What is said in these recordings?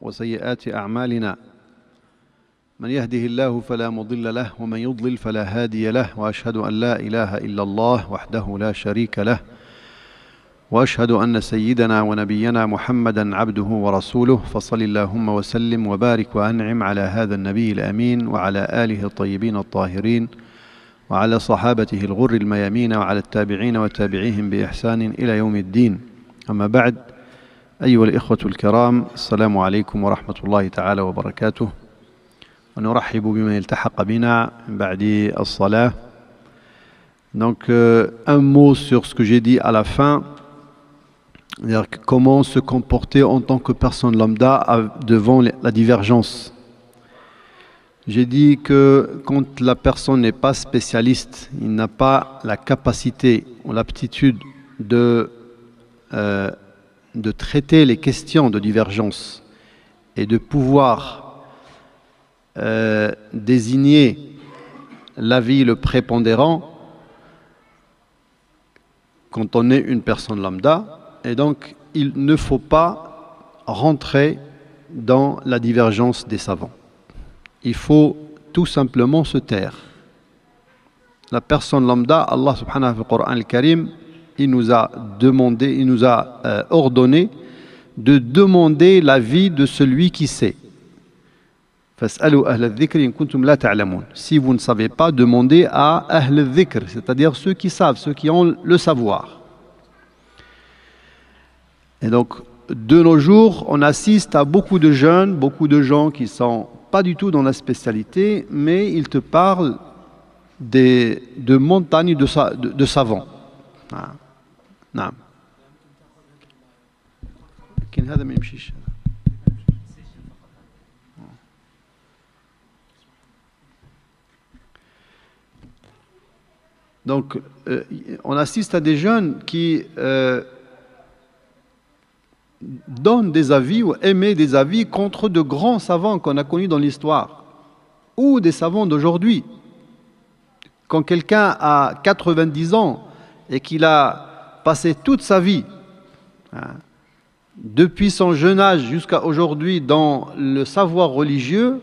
وسيئات أعمالنا من يهده الله فلا مضل له ومن يضلل فلا هادي له وأشهد أن لا إله إلا الله وحده لا شريك له وأشهد أن سيدنا ونبينا محمدا عبده ورسوله فصل اللهم وسلم وبارك وأنعم على هذا النبي الأمين وعلى آله الطيبين الطاهرين وعلى صحابته الغر الميامين وعلى التابعين وتابعيهم بإحسان إلى يوم الدين. أما بعد، أيها الإخوة الكرام، السلام عليكم ورحمة الله تعالى وبركاته. ونرحب بمن التحق بنا من بعد الصلاة. Donc un mot sur ce que j'ai dit à la fin, c'est-à-dire comment se comporter en tant que personne lambda devant la divergence. J'ai dit que quand la personne n'est pas spécialiste, il n'a pas la capacité ou l'aptitude de traiter les questions de divergence et de pouvoir désigner l'avis le prépondérant quand on est une personne lambda. Et donc, il ne faut pas rentrer dans la divergence des savants. Il faut tout simplement se taire. La personne lambda, Allah subhanahu wa ta'ala, dans le Coran al-Karim, il nous a demandé, il nous a ordonné de demander l'avis de celui qui sait. Fas'alu ahla al-dhikr in kuntum la ta'lamun. Si vous ne savez pas, demandez à ahla al-dhikr, c'est-à-dire ceux qui savent, ceux qui ont le savoir. Et donc, de nos jours, on assiste à beaucoup de jeunes, beaucoup de gens qui sont pas du tout dans la spécialité, mais ils te parlent de montagnes de savants. نعم. لكن هذا ما يمشيش. Donc, on assiste à des jeunes qui donnent des avis ou émettent des avis contre de grands savants qu'on a connus dans l'histoire ou des savants d'aujourd'hui. Quand quelqu'un a 90 ans et qu'il a passé toute sa vie, depuis son jeune âge jusqu'à aujourd'hui, dans le savoir religieux,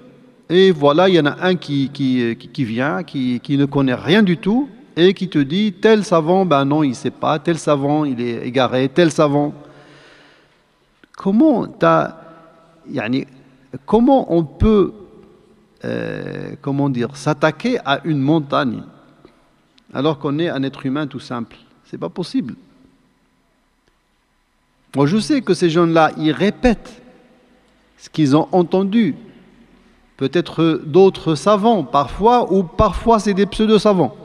et voilà, il y en a un qui vient, qui ne connaît rien du tout, et qui te dit, tel savant, ben non, il ne sait pas, tel savant, il est égaré, tel savant. Comment on peut s'attaquer à une montagne alors qu'on est un être humain tout simple? C'est pas possible. Moi, je sais que ces jeunes-là, ils répètent ce qu'ils ont entendu. Peut-être d'autres savants, parfois, ou parfois c'est des pseudo-savants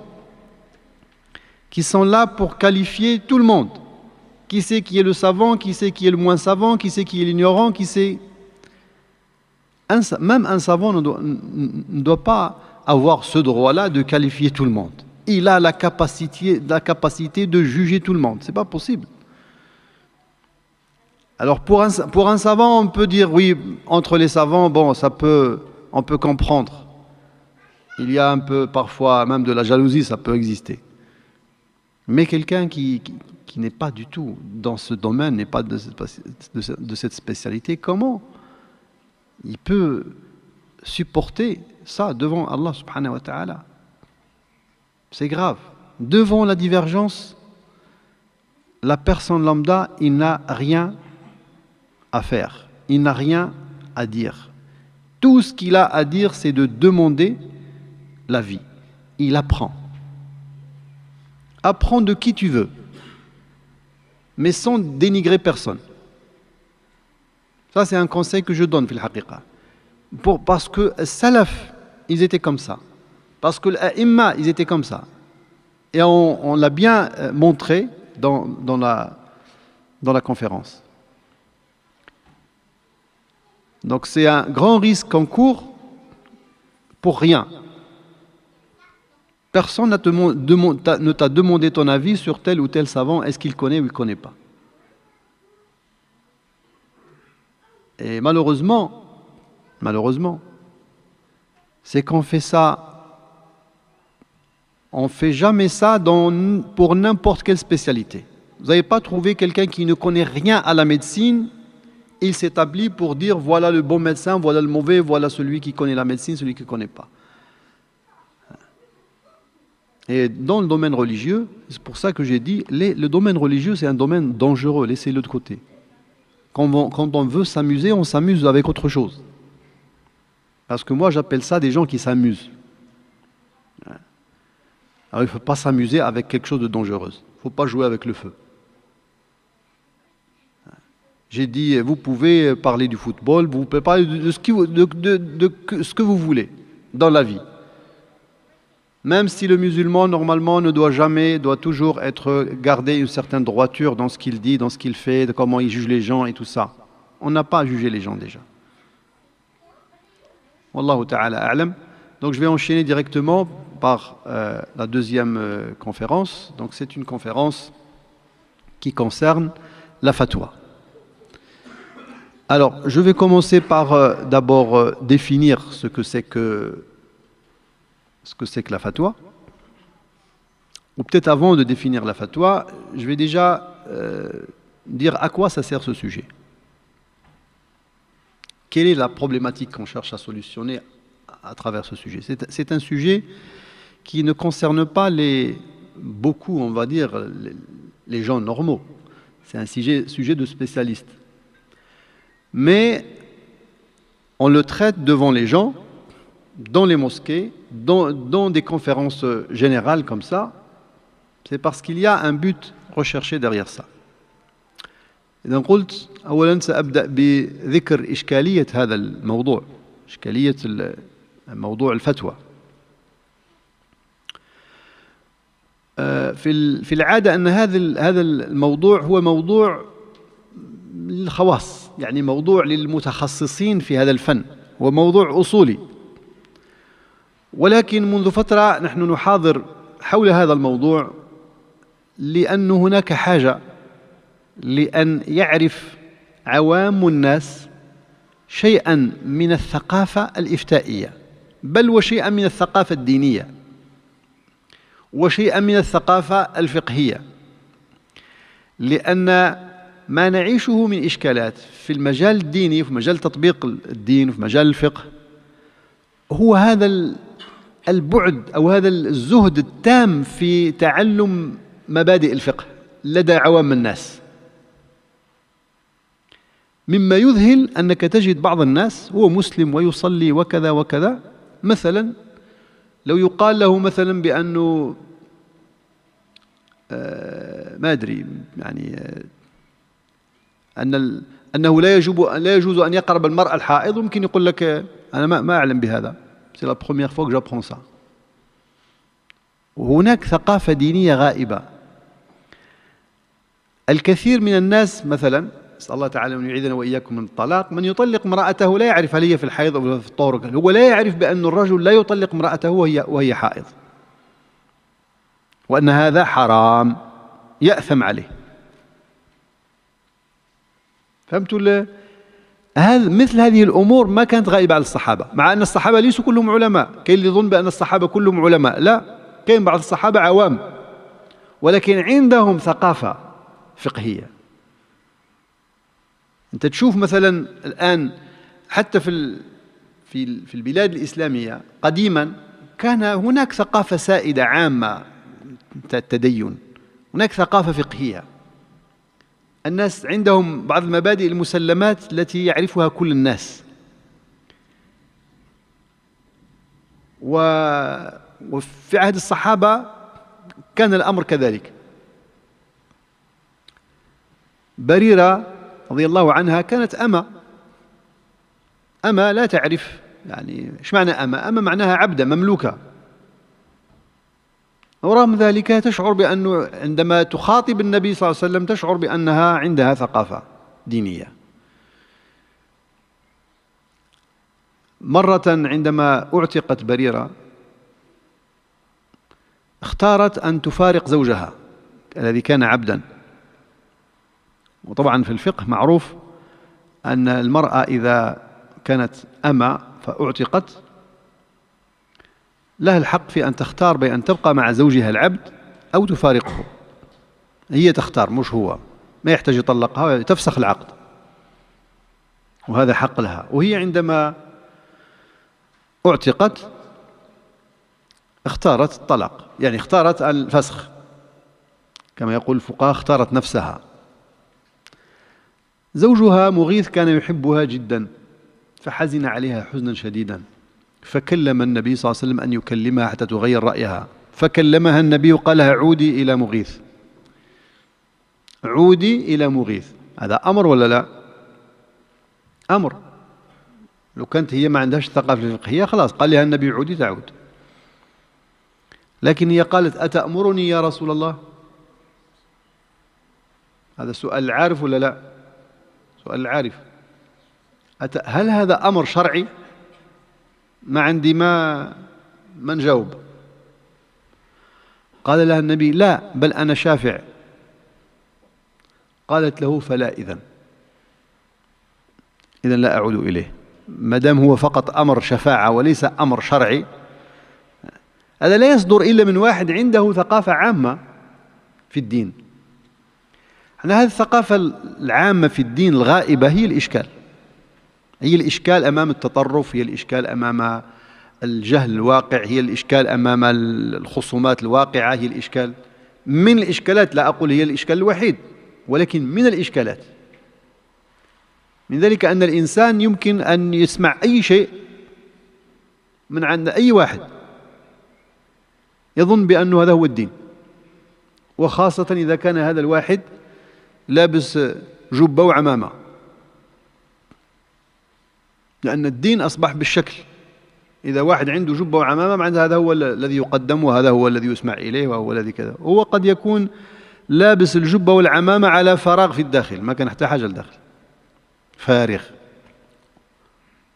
qui sont là pour qualifier tout le monde. Qui c'est qui est le savant, qui c'est qui est le moins savant, qui c'est qui est l'ignorant, qui c'est... Même un savant ne doit pas avoir ce droit-là de qualifier tout le monde. Il a la capacité de juger tout le monde. Ce n'est pas possible. Alors pour un savant, on peut dire, oui, entre les savants, bon, on peut comprendre. Il y a un peu, parfois, même de la jalousie, ça peut exister. Mais quelqu'un qui n'est pas du tout dans ce domaine, n'est pas de cette spécialité, comment il peut supporter ça devant Allah subhanahu wa ta'ala? C'est grave. Devant la divergence, la personne lambda, il n'a rien à faire. Il n'a rien à dire. Tout ce qu'il a à dire, c'est de demander l'avis. Il apprend. Apprends de qui tu veux, mais sans dénigrer personne. Ça, c'est un conseil que je donne, fil haqiqa. Parce que les salaf, ils étaient comme ça. Parce que les imma, ils étaient comme ça. Et on l'a bien montré dans la conférence. Donc, c'est un grand risque qu'on court pour rien. Personne ne t'a demandé ton avis sur tel ou tel savant, est-ce qu'il connaît ou il ne connaît pas. Et malheureusement, c'est qu'on fait ça, on ne fait jamais ça pour n'importe quelle spécialité. Vous n'avez pas trouvé quelqu'un qui ne connaît rien à la médecine, il s'établit pour dire voilà le bon médecin, voilà le mauvais, voilà celui qui connaît la médecine, celui qui ne connaît pas. Et dans le domaine religieux, c'est pour ça que j'ai dit, le domaine religieux, c'est un domaine dangereux, laissez-le de côté. Quand on veut s'amuser, on s'amuse avec autre chose. Parce que moi, j'appelle ça des gens qui s'amusent. Alors, il ne faut pas s'amuser avec quelque chose de dangereux. Il ne faut pas jouer avec le feu. J'ai dit, vous pouvez parler du football, vous pouvez parler de ce que vous voulez dans la vie. Même si le musulman, normalement, doit toujours garder une certaine droiture dans ce qu'il dit, dans ce qu'il fait, de comment il juge les gens et tout ça. On n'a pas à juger les gens déjà. Wallahu ta'ala a'lam. Donc je vais enchaîner directement par la deuxième conférence. Donc c'est une conférence qui concerne la fatwa. Alors, je vais commencer par d'abord définir ce que c'est que la fatwa. Ou peut-être avant de définir la fatwa, je vais déjà dire à quoi ça sert ce sujet. Quelle est la problématique qu'on cherche à solutionner à travers ce sujet? C'est un sujet qui ne concerne pas beaucoup, on va dire, les gens normaux. C'est un sujet de spécialistes. Mais on le traite devant les gens, dans les mosquées, dans des conférences générales comme ça. C'est parce qu'il y a un but recherché derrière ça. إذا قلت أولاً سأبدأ بذكر إشكالية هذا الموضوع، إشكالية موضوع الفتوى. في العادة أن هذا الموضوع هو موضوع للخواص، يعني موضوع للمتخصصين في هذا الفن، هو موضوع أصولي. ولكن منذ فترة نحن نحاضر حول هذا الموضوع لأن هناك حاجة لأن يعرف عوام الناس شيئا من الثقافة الإفتائية، بل وشيئا من الثقافة الدينية، وشيئا من الثقافة الفقهية، لأن ما نعيشه من إشكالات في المجال الديني، في مجال تطبيق الدين، في مجال الفقه، هو هذا البعد أو هذا الزهد التام في تعلم مبادئ الفقه لدى عوام الناس. مما يذهل أنك تجد بعض الناس هو مسلم ويصلي وكذا وكذا، مثلا لو يقال له مثلا بأنه ما أدري يعني أنه لا يجوز أن يقرب المرأة الحائض، ممكن يقول لك أنا ما أعلم بهذا، c'est la première fois que j'apprends ça. وهناك ثقافة دينية غائبة. الكثير من الناس مثلا، نسأل الله تعالى أن يعيذنا وإياكم من الطلاق، من يطلق امرأته لا يعرف هل هي في الحيض أو في الطهر، هو لا يعرف بأن الرجل لا يطلق امرأته وهي حائض، وأن هذا حرام يأثم عليه. فهمتوا؟ مثل هذه الأمور ما كانت غائبة على الصحابة، مع أن الصحابة ليسوا كلهم علماء. كاين اللي يظن بأن الصحابة كلهم علماء، لا، كاين بعض الصحابة عوام ولكن عندهم ثقافة فقهية. أنت تشوف مثلا الآن حتى في البلاد الإسلامية قديما كان هناك ثقافة سائدة عامة، التدين، هناك ثقافة فقهية، الناس عندهم بعض المبادئ المسلمات التي يعرفها كل الناس. وفي عهد الصحابة كان الأمر كذلك. بريرة رضي الله عنها كانت أمة لا تعرف، يعني إيش معنى أمة معناها عبدة مملوكة، ورغم ذلك تشعر بأنه عندما تخاطب النبي صلى الله عليه وسلم تشعر بأنها عندها ثقافة دينية. مرة عندما اعتقت بريرة اختارت أن تفارق زوجها الذي كان عبدا. وطبعا في الفقه معروف أن المرأة إذا كانت أمة فاعتقت لها الحق في أن تختار بأن تبقى مع زوجها العبد أو تفارقه. هي تختار مش هو، ما يحتاج يطلقها، تفسخ العقد. وهذا حق لها. وهي عندما اعتقت اختارت الطلاق، يعني اختارت الفسخ كما يقول الفقهاء، اختارت نفسها. زوجها مغيث كان يحبها جدا، فحزن عليها حزنا شديدا، فكلم النبي صلى الله عليه وسلم أن يكلمها حتى تغير رأيها. فكلمها النبي وقال لها عودي إلى مغيث، عودي إلى مغيث. هذا أمر ولا لا؟ أمر. لو كانت هي ما عندهاش الثقافة الفقهية خلاص قال لها النبي عودي تعود، لكن هي قالت أتأمرني يا رسول الله؟ هذا سؤال عارف ولا لا؟ سؤال عارف. هل هذا أمر شرعي؟ ما عندي ما نجاوب. قال لها النبي لا، بل أنا شافع. قالت له فلا إذن لا أعود إليه، ما دام هو فقط أمر شفاعة وليس أمر شرعي. هذا لا يصدر إلا من واحد عنده ثقافة عامة في الدين. هذه الثقافة العامة في الدين الغائبة هي الإشكال، هي الإشكال أمام التطرف، هي الإشكال أمام الجهل الواقع، هي الإشكال أمام الخصومات الواقعة، هي الإشكال من الإشكالات. لا أقول هي الإشكال الوحيد، ولكن من الإشكالات. من ذلك أن الإنسان يمكن أن يسمع أي شيء من عند أي واحد يظن بأنه هذا هو الدين، وخاصة إذا كان هذا الواحد لابس جبة وعمامة، لأن الدين أصبح بالشكل. إذا واحد عنده جبة وعمامة معناه هذا هو الذي يقدم، وهذا هو الذي يسمع إليه، وهو الذي كذا. هو قد يكون لابس الجبة والعمامة على فراغ في الداخل، ما كان حتى حاجة الداخل، فارغ.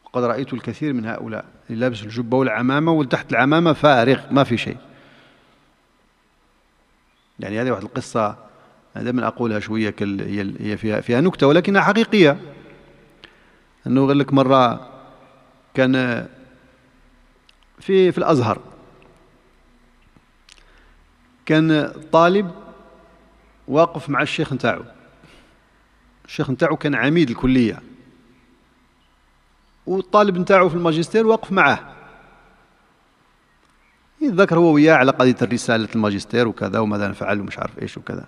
وقد رأيت الكثير من هؤلاء اللي لابس الجبة والعمامة والتحت العمامة فارغ ما في شيء. يعني هذه واحد القصة دائما أقولها شوية هي فيها نكتة ولكنها حقيقية. أنه قال لك مرة كان في الأزهر كان طالب واقف مع الشيخ نتاعو. الشيخ نتاعو كان عميد الكلية، والطالب نتاعو في الماجستير واقف معاه يتذكر هو وياه على قضية الرسالة الماجستير وكذا وماذا نفعل ومش عارف إيش وكذا.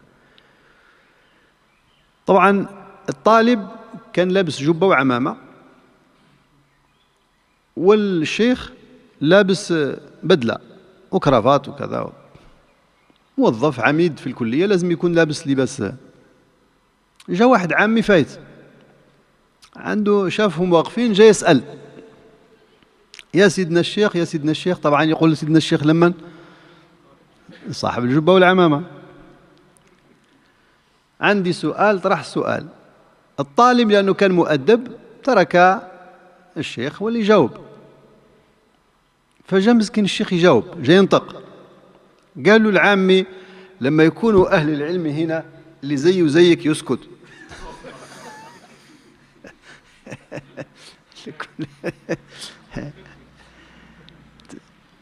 طبعا الطالب كان لابس جبة وعمامة، والشيخ لابس بدلة وكرافات وكذا. موظف عميد في الكلية لازم يكون لابس لباس. جاء واحد عامي فايت عنده، شافهم واقفين، جاي يسأل يا سيدنا الشيخ يا سيدنا الشيخ. طبعا يقول سيدنا الشيخ لمن؟ صاحب الجبة والعمامة. عندي سؤال، طرح السؤال. الطالب لأنه كان مؤدب ترك الشيخ واللي يجاوب، فجاء مسكين الشيخ يجاوب، جاي ينطق. قال له العامي لما يكونوا أهل العلم هنا اللي زي وزيك يسكت.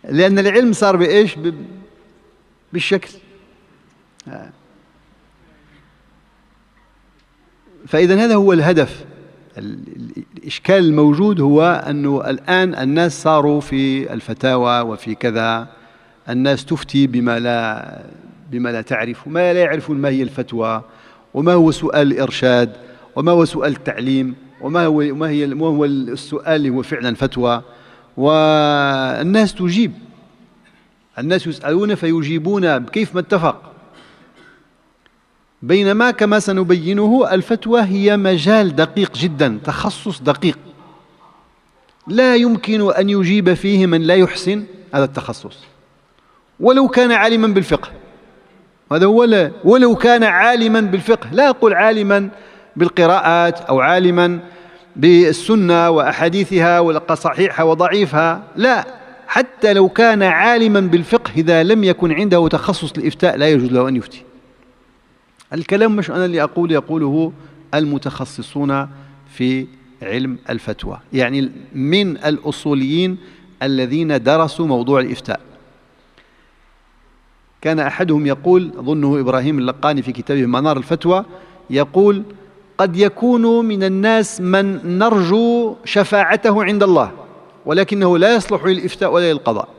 لأن العلم صار بإيش؟ بالشكل. فإذا هذا هو الهدف. الإشكال الموجود هو أنه الآن الناس صاروا في الفتاوى وفي كذا، الناس تفتي بما لا تعرف، وما لا يعرفون ما هي الفتوى، وما هو سؤال الإرشاد، وما هو سؤال التعليم، وما هو السؤال اللي هو فعلا فتوى. والناس تجيب، الناس يسألون فيجيبون بكيف ما اتفق. بينما كما سنبينه الفتوى هي مجال دقيق جدا، تخصص دقيق، لا يمكن أن يجيب فيه من لا يحسن هذا التخصص ولو كان عالما بالفقه. هذا هو، ولو كان عالما بالفقه، لا أقول عالما بالقراءات أو عالما بالسنة وأحاديثها وصحيحها وضعيفها، لا، حتى لو كان عالما بالفقه إذا لم يكن عنده تخصص الإفتاء لا يجوز له أن يفتي. الكلام مش أنا اللي أقول، يقوله المتخصصون في علم الفتوى، يعني من الأصوليين الذين درسوا موضوع الإفتاء. كان أحدهم يقول، أظنه إبراهيم اللقاني في كتابه منار الفتوى، يقول قد يكون من الناس من نرجو شفاعته عند الله ولكنه لا يصلح للإفتاء ولا للقضاء.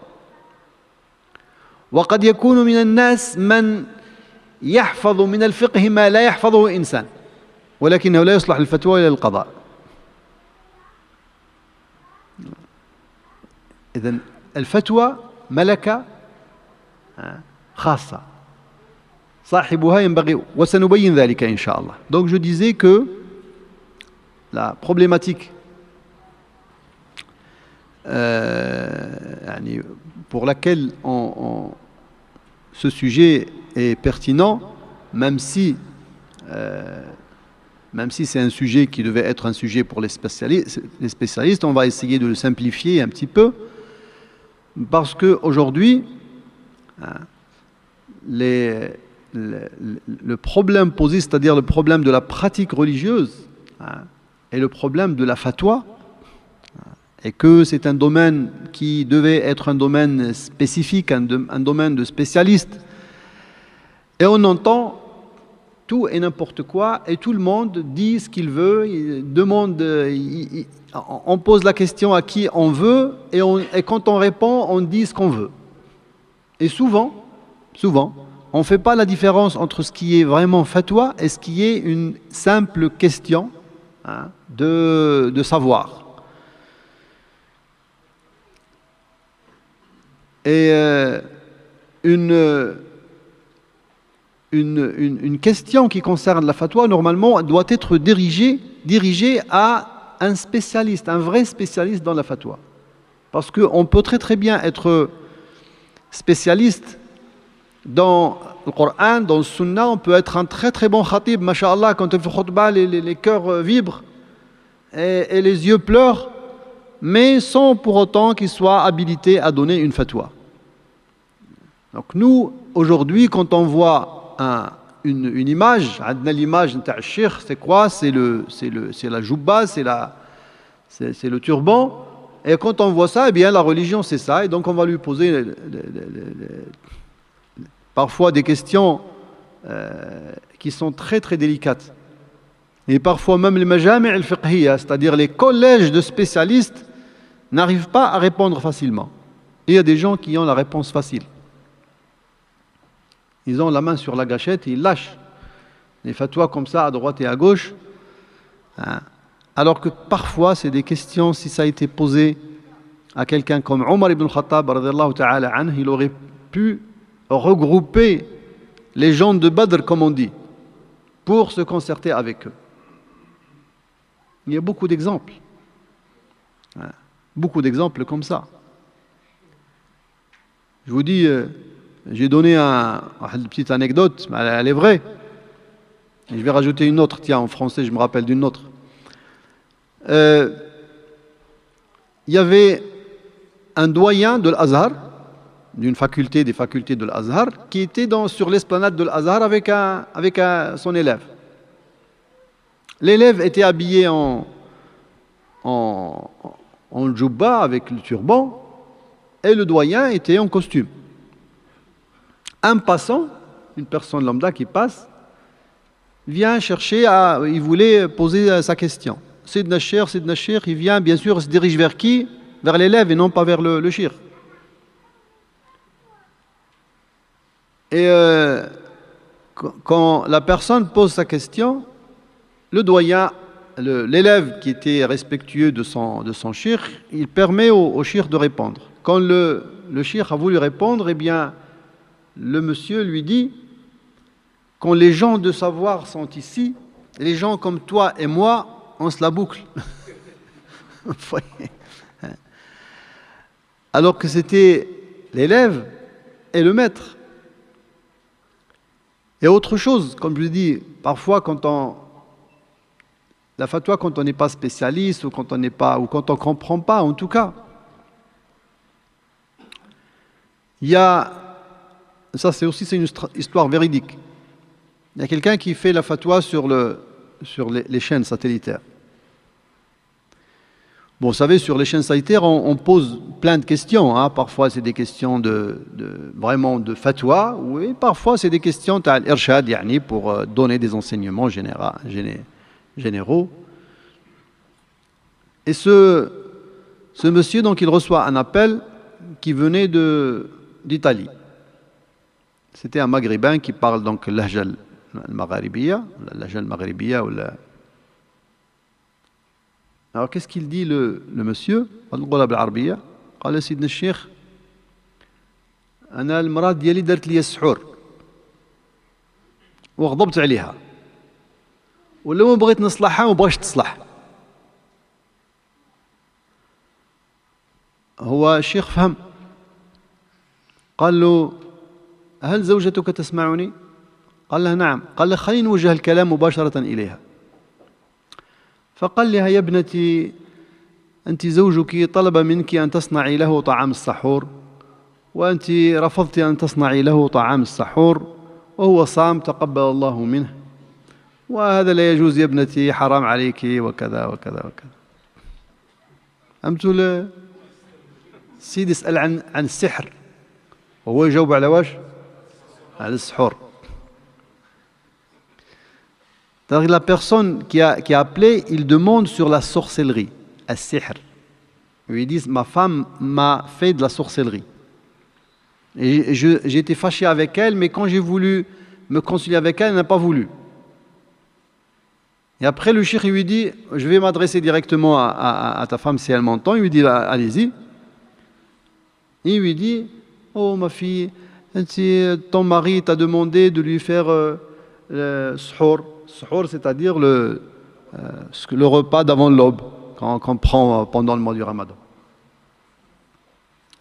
وقد يكون من الناس من يحفظ من الفقه ما لا يحفظه إنسان ولكنه لا يصلح للفتوى ولا للقضاء. إذن الفتوى ملكة خاصة صاحبها ينبغي وسنبين ذلك إن شاء الله. Donc je disais que la problématique pour laquelle ce sujet est pertinent, même si c'est un sujet qui devait être un sujet pour les spécialistes, on va essayer de le simplifier un petit peu, parce qu'aujourd'hui, le problème posé, c'est-à-dire le problème de la pratique religieuse, et le problème de la fatwa, et que c'est un domaine qui devait être un domaine spécifique, un domaine de spécialistes. Et on entend tout et n'importe quoi, et tout le monde dit ce qu'il veut, il demande, on pose la question à qui on veut, et quand on répond, on dit ce qu'on veut. Et souvent, on ne fait pas la différence entre ce qui est vraiment fatwa et ce qui est une simple question de savoir. Et une question qui concerne la fatwa, normalement, doit être dirigée à un spécialiste, un vrai spécialiste dans la fatwa. Parce qu'on peut très bien être spécialiste dans le Coran, dans le Sunna, on peut être un très bon khatib, masha'Allah, quand il fait khutbah, les cœurs vibrent et les yeux pleurent, mais sans pour autant qu'il soit habilité à donner une fatwa. Donc nous, aujourd'hui, quand on voit une image, l'image de Sheikh, c'est quoi? C'est la joubba, c'est le turban. Et quand on voit ça, eh bien la religion c'est ça. Et donc on va lui poser parfois des questions qui sont très délicates. Et parfois même les majami' al-fiqhiyya, c'est-à-dire les collèges de spécialistes, n'arrivent pas à répondre facilement. Et il y a des gens qui ont la réponse facile. Ils ont la main sur la gâchette et ils lâchent les fatwas comme ça à droite et à gauche. Alors que parfois c'est des questions, si ça a été posé à quelqu'un comme Omar ibn Khattab, il aurait pu regrouper les gens de Badr, comme on dit, pour se concerter avec eux. Il y a beaucoup d'exemples. Beaucoup d'exemples comme ça. Je vous dis, j'ai donné une petite anecdote, mais elle est vraie. Et je vais rajouter une autre, tiens, en français, je me rappelle d'une autre. Il y avait un doyen de l'Azhar, d'une faculté des facultés de l'Azhar, qui était sur l'esplanade de l'Azhar avec son élève. L'élève était habillé en djoubba avec le turban et le doyen était en costume. Un passant, une personne lambda qui passe, vient chercher il voulait poser sa question. Sidna Cheikh, il vient, bien sûr, se dirige vers qui? Vers l'élève et non pas vers le cheikh. Et quand la personne pose sa question, le doyen, l'élève qui était respectueux de son cheikh, il permet au cheikh de répondre. Quand le cheikh a voulu répondre, eh bien, le monsieur lui dit: quand les gens de savoir sont ici, les gens comme toi et moi, on se la boucle. Alors que c'était l'élève et le maître. Et autre chose, comme je l'ai dit, parfois la fatwa, quand on n'est pas spécialiste ou quand on ne comprend pas, en tout cas, ça c'est une histoire véridique. Il y a quelqu'un qui fait la fatwa sur les chaînes satellitaires. Bon, vous savez, sur les chaînes satellitaires, on pose plein de questions. Parfois, c'est des questions vraiment de fatwa, et parfois, c'est des questions d'irshad, pour donner des enseignements généraux. Et ce monsieur, donc, il reçoit un appel qui venait d'Italie. C'était un maghrébin qui parle donc l'Lahja al-Magharibiya, l'Lahja al-Magharibiya. Alors qu'est-ce qu'il dit le monsieur? قال بالعربية قال سيدنا الشيخ أنا المرأة ديالي دارت لي السحور وغضبت عليها ولما بغيت نصلحها ما بغاش تصلح. هو الشيخ فهم، قال له هل زوجتك تسمعني؟ قال له نعم. قال له خلينا نوجه الكلام مباشرة إليها. فقال لها يا ابنتي أنت زوجك طلب منك أن تصنعي له طعام السحور وأنت رفضت أن تصنعي له طعام السحور وهو صام تقبل الله منه وهذا لا يجوز يا ابنتي حرام عليك وكذا وكذا وكذا. فهمتوا؟ السيد يسأل عن السحر وهو يجاوب على واش؟ على السحور. La personne qui a appelé, il demande sur la sorcellerie, al-sihr. Ils disent ma femme m'a fait de la sorcellerie. Et j'ai été fâché avec elle, mais quand j'ai voulu me concilier avec elle, elle n'a pas voulu. Et après, le cheikh lui dit je vais m'adresser directement à ta femme si elle m'entend. Il lui dit allez-y. Il lui dit oh ma fille, ton mari t'a demandé de lui faire le suhour. Suhour, c'est-à-dire le repas d'avant l'aube qu'on prend pendant le mois du Ramadan.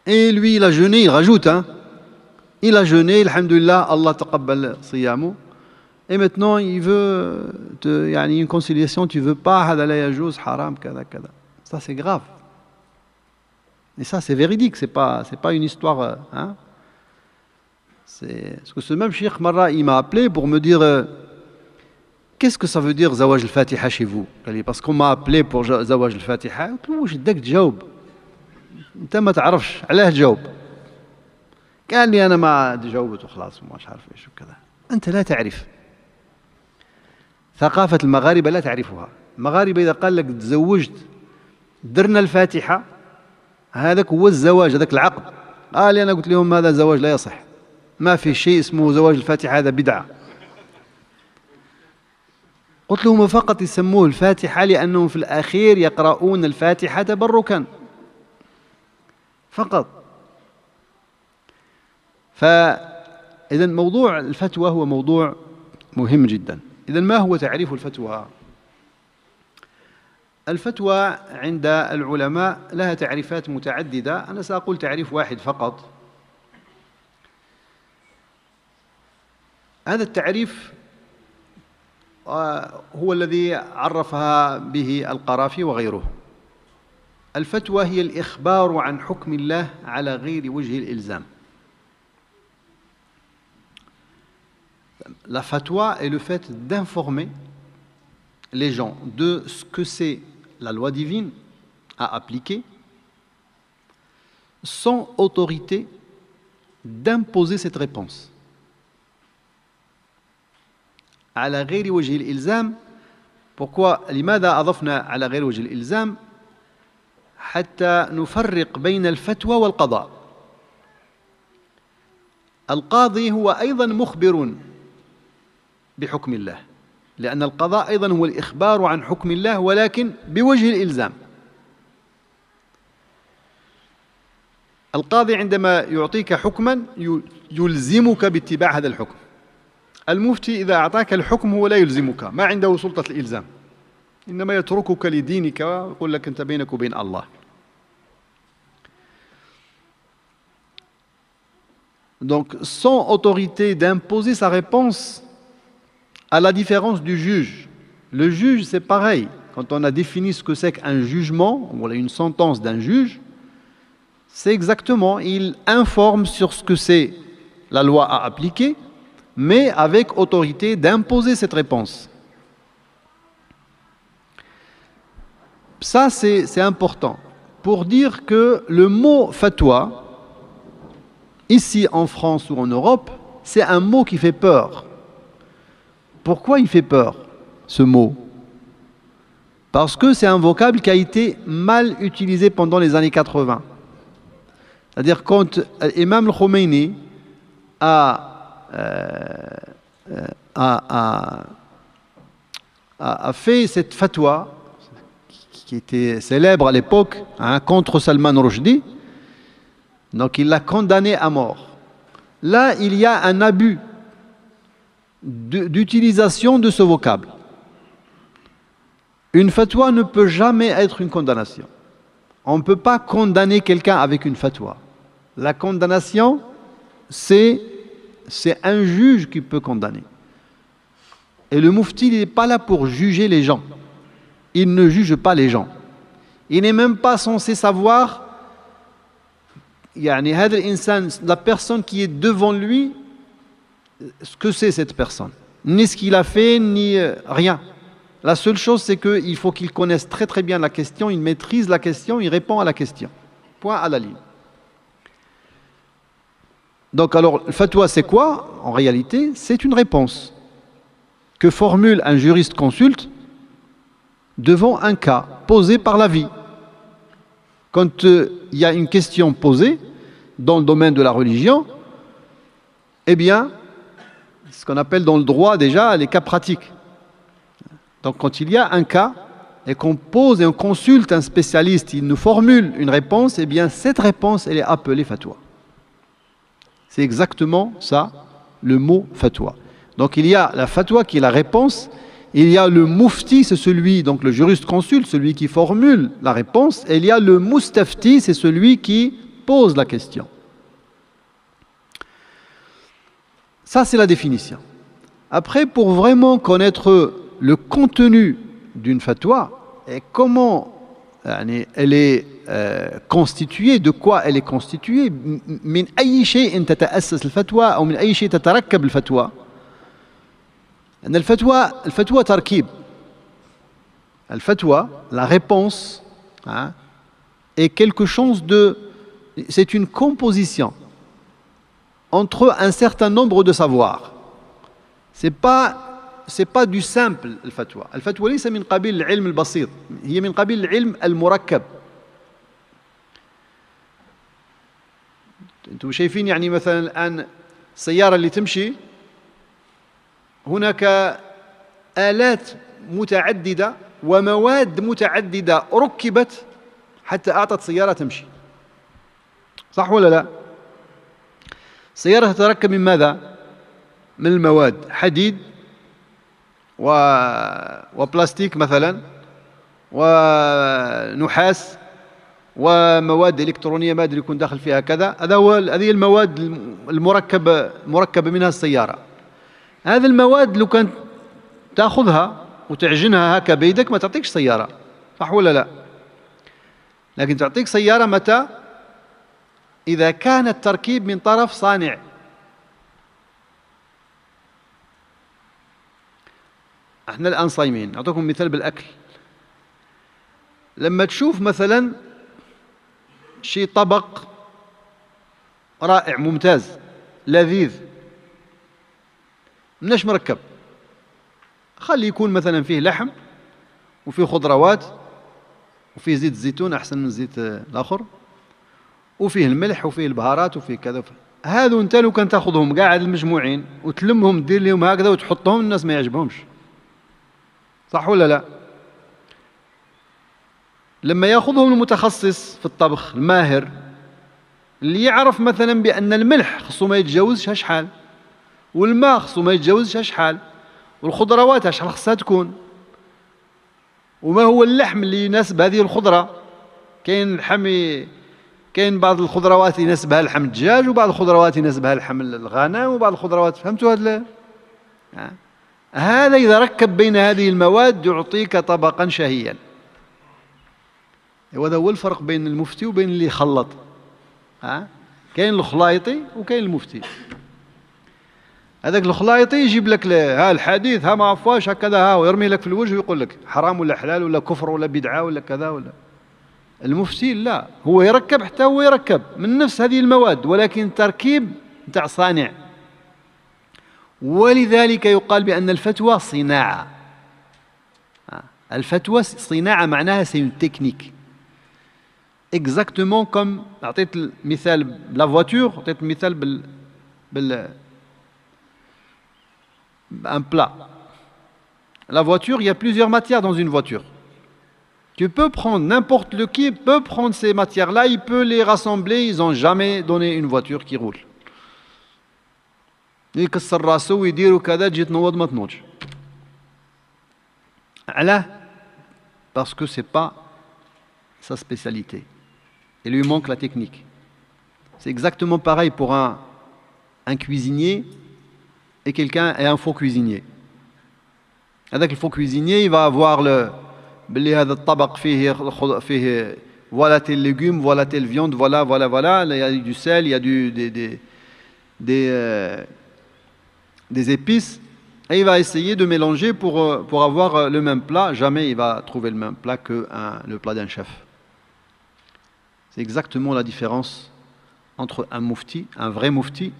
Et lui, il a jeûné, il rajoute, il a jeûné, alhamdulillah, Allah taqabbal siyamu. Et maintenant, il veut il y a une conciliation, tu veux pas, hada la yajouz, haram, kada, kada. Ça, c'est grave. Et ça, c'est véridique, c'est pas une histoire. Parce que ce même cheikh Marra, il m'a appelé pour me dire qu'est-ce que ça veut dire Zawaj al-Fatiha chez vous? Parce qu'on m'a appelé pour Zawaj al-Fatiha. قلت له واش بدك تجاوب؟ أنت ما تعرفش علاه تجاوب. قال لي أنا ما جاوبت وخلاص وما عارف إيش وكذا. أنت لا تعرف. ثقافة المغاربة لا تعرفها. المغاربة إذا قال لك تزوجت درنا الفاتحة هذاك هو الزواج، هذاك العقد. قال لي أنا قلت لهم هذا زواج لا يصح. ما في شيء اسمه زواج الفاتحة، هذا بدعة. قلت لهم فقط يسموه الفاتحة لأنهم في الأخير يقرؤون الفاتحة تبركا فقط. فإذا موضوع الفتوى هو موضوع مهم جدا. إذا ما هو تعريف الفتوى؟ الفتوى عند العلماء لها تعريفات متعددة، أنا سأقول تعريف واحد فقط. هذا التعريف هو الذي عرفها به القرافي وغيره. الفتوى هي الإخبار عن حكم الله على غير وجه الإلزام. La fatwa est le fait d'informer les gens de ce que c'est la loi divine à appliquer sans autorité d'imposer cette réponse. على غير وجه الإلزام. Pourquoi لماذا أضفنا على غير وجه الإلزام؟ حتى نفرق بين الفتوى والقضاء. القاضي هو أيضا مخبر بحكم الله، لأن القضاء أيضا هو الإخبار عن حكم الله ولكن بوجه الإلزام. القاضي عندما يعطيك حكما يلزمك باتباع هذا الحكم. المفتي إذا أعطاك الحكم هو لا يلزمك، ما عنده سلطة الإلزام، إنما يتركك لدينك ويقول لك أنت بينك وبين الله. Donc, sans autorité d'imposer sa réponse, à la différence du juge. Le juge, c'est pareil. Quand on a défini ce que c'est qu'un jugement, ou une sentence d'un juge, c'est exactement, il informe sur ce que c'est la loi à appliquer, mais avec autorité d'imposer cette réponse. Ça, c'est important pour dire que le mot fatwa, ici en France ou en Europe, c'est un mot qui fait peur. Pourquoi il fait peur, ce mot? Parce que c'est un vocable qui a été mal utilisé pendant les années 80. C'est-à-dire quand l'imam al-Khomeini a fait cette fatwa, qui était célèbre à l'époque, contre Salman Rushdie, donc il l'a condamné à mort. Là, il y a un abus d'utilisation de ce vocable. Une fatwa ne peut jamais être une condamnation. On ne peut pas condamner quelqu'un avec une fatwa. La condamnation, c'est un juge qui peut condamner. Et le mufti, il n'est pas là pour juger les gens. Il ne juge pas les gens. Il n'est même pas censé savoir, la personne qui est devant lui, ce que c'est cette personne. Ni ce qu'il a fait, ni rien. La seule chose, c'est qu'il faut qu'il connaisse très très bien la question, il maîtrise la question, il répond à la question. Point à la ligne. Donc alors, le fatwa, c'est quoi? En réalité, c'est une réponse que formule un juriste consulte devant un cas posé par la vie. Quand il y a une question posée dans le domaine de la religion, eh bien, ce qu'on appelle dans le droit déjà les cas pratiques. Donc quand il y a un cas et qu'on pose et on consulte un spécialiste, il nous formule une réponse, eh bien cette réponse, elle est appelée fatwa. C'est exactement ça, le mot fatwa. Donc il y a la fatwa qui est la réponse, il y a le mufti, c'est celui, donc le juriste consulte, celui qui formule la réponse, et il y a le mustafti, c'est celui qui pose la question. Ça, c'est la définition. Après, pour vraiment connaître le contenu d'une fatwa et comment elle est constituée, de quoi elle est constituée, من أي شيء تتأسس الفتوى أو من أي شيء تتركب الفتوى. أن الفتوى تركيب. الفتوى, la réponse, est quelque chose de, c'est une composition entre un certain nombre de savoirs. C'est pas du simple الفتوى. الفتوى ليس من قبيل العلم البسيط، هي من قبيل العلم المركب. انتم شايفين يعني مثلا الآن السيارة اللي تمشي هناك آلات متعددة ومواد متعددة ركبت حتى أعطت سيارة تمشي. صح ولا لا؟ السيارة تتركب من ماذا؟ من المواد، حديد وبلاستيك مثلا ونحاس ومواد إلكترونية ما أدري يكون داخل فيها كذا. هذه المواد المركبة منها السيارة. هذه المواد لو كانت تأخذها وتعجنها هكا بيدك ما تعطيكش سيارة، صح ولا لا؟ لكن تعطيك سيارة متى؟ إذا كان التركيب من طرف صانع. احنا الآن صايمين، أعطيكم مثال بالأكل. لما تشوف مثلا شيء طبق رائع ممتاز لذيذ مناش مركب، خلي يكون مثلا فيه لحم وفيه خضروات وفيه زيت الزيتون أحسن من الزيت الآخر وفيه الملح وفيه البهارات وفيه كذا. هذو انت لو كان تاخذهم قاعد المجموعين وتلمهم دير لهم هكذا وتحطهم الناس ما يعجبهمش، صح ولا لا؟ لما ياخذهم المتخصص في الطبخ الماهر اللي يعرف مثلا بأن الملح خصو ما يتجاوزش هالشحال والماء خصو ما يتجاوزش هالشحال والخضروات هالشحال خصها تكون وما هو اللحم اللي يناسب هذه الخضرة. كاين بعض الخضروات يناسبها لحم الدجاج وبعض الخضروات يناسبها لحم الغنم وبعض الخضروات، فهمتوا هذا إذا ركب بين هذه المواد يعطيك طبقا شهيا. وهذا هو الفرق بين المفتي وبين اللي يخلط. كاين الخلايطي وكاين المفتي. هذاك الخلايطي يجيب لك ها الحديث ها ما عرفواش هكذا ها ويرمي لك في الوجه ويقول لك حرام ولا حلال ولا كفر ولا بدعة ولا كذا ولا. المفتي لا، هو يركب حتى هو يركب من نفس هذه المواد ولكن تركيب نتاع صانع. ولذلك يقال بأن الفتوى صناعة. الفتوى صناعة معناها c'est une technique. Exactement comme أعطيت المثال la voiture, أعطيت المثال un plat. La voiture, il y a plusieurs matières dans une voiture. Tu peux prendre, n'importe qui peut prendre ces matières-là, il peut les rassembler, ils n'ont jamais donné une voiture qui roule. يكسر راسه ويديروا كذا تجي تنوض ما تنوضش. علاه؟ Parce que c'est pas sa spécialité. Il lui manque la technique. C'est exactement pareil pour un cuisinier et quelqu'un est un faux cuisinier. Avec le faux cuisinier, il va avoir باللي هذا الطبق فيه voilà tel légume, voilà telle viande, voilà, il y a du sel, il y a des épices, et il va essayer de mélanger pour avoir le même plat. Jamais il va trouver le même plat que le plat d'un chef. C'est exactement la différence entre un mufti, un vrai mufti,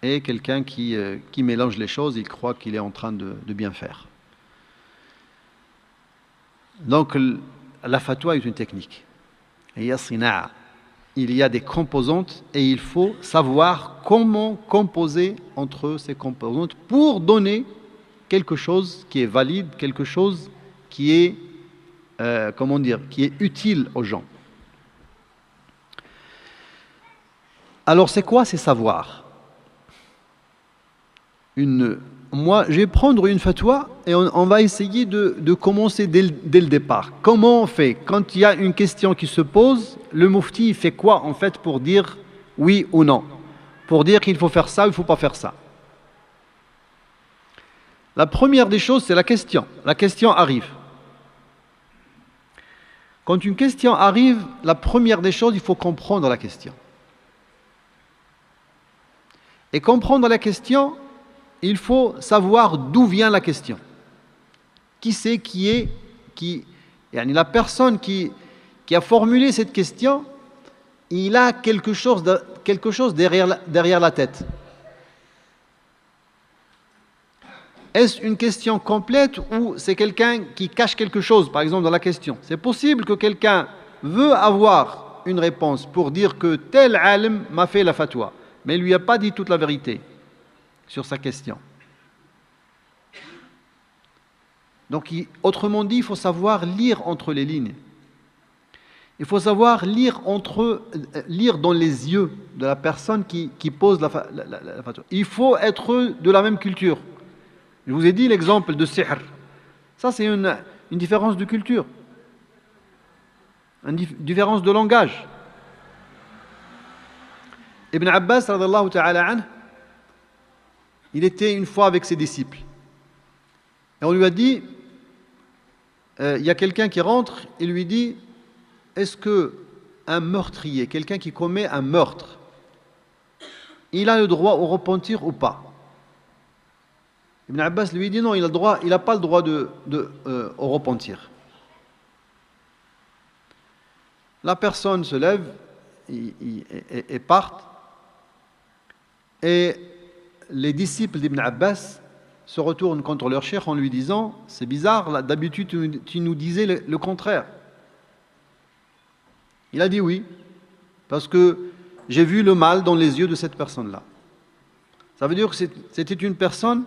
et quelqu'un qui mélange les choses, il croit qu'il est en train de bien faire. Donc la fatwa est une technique. Il y a des composantes et il faut savoir comment composer entre ces composantes pour donner quelque chose qui est valide, quelque chose qui est, qui est utile aux gens. Alors c'est quoi ces savoirs? Moi, je vais prendre une fatwa et on va essayer de commencer dès le départ. Comment on fait? Quand il y a une question qui se pose, le mufti fait quoi en fait pour dire oui ou non? Pour dire qu'il faut faire ça ou il ne faut pas faire ça? La première des choses, c'est la question. La question arrive. Quand une question arrive, la première des choses, il faut comprendre la question. Et comprendre la question, il faut savoir d'où vient la question. Qui c'est la personne qui a formulé cette question, il a quelque chose derrière la tête. Est-ce une question complète ou c'est quelqu'un qui cache quelque chose, par exemple, dans la question? C'est possible que quelqu'un veut avoir une réponse pour dire que tel alim m'a fait la fatwa, mais il ne lui a pas dit toute la vérité sur sa question. Donc, autrement dit, il faut savoir lire entre les lignes. Il faut savoir lire dans les yeux de la personne qui pose la fatwa. Il faut être de la même culture. Je vous ai dit l'exemple de sihr. Ça, c'est une différence de culture, une différence de langage. Ibn Abbas, radiyallahu ta'ala anhu, il était une fois avec ses disciples. Et on lui a dit, il y a quelqu'un qui rentre et lui dit, est-ce qu'un meurtrier, quelqu'un qui commet un meurtre, il a le droit au repentir ou pas? Ibn Abbas lui dit non, il n'a pas le droit au repentir. La personne se lève et part. Et les disciples d'Ibn Abbas se retournent contre leur cheikh en lui disant, c'est bizarre, d'habitude tu nous disais le contraire. Il a dit oui, parce que j'ai vu le mal dans les yeux de cette personne-là. Ça veut dire que c'était une personne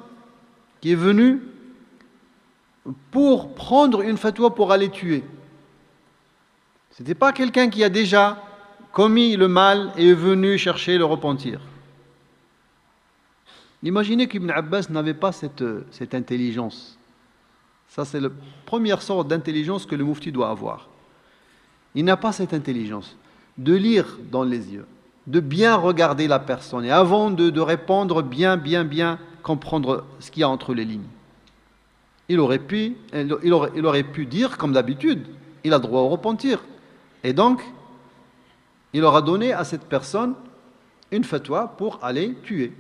qui est venue pour prendre une fatwa pour aller tuer. Ce n'était pas quelqu'un qui a déjà commis le mal et est venu chercher le repentir. Imaginez qu'Ibn Abbas n'avait pas cette intelligence. Ça, c'est la première sorte d'intelligence que le mufti doit avoir. Il n'a pas cette intelligence de lire dans les yeux, de bien regarder la personne et avant de répondre, bien comprendre ce qu'il y a entre les lignes. Il aurait pu dire, comme d'habitude, il a droit au repentir. Et donc, il aura donné à cette personne une fatwa pour aller tuer.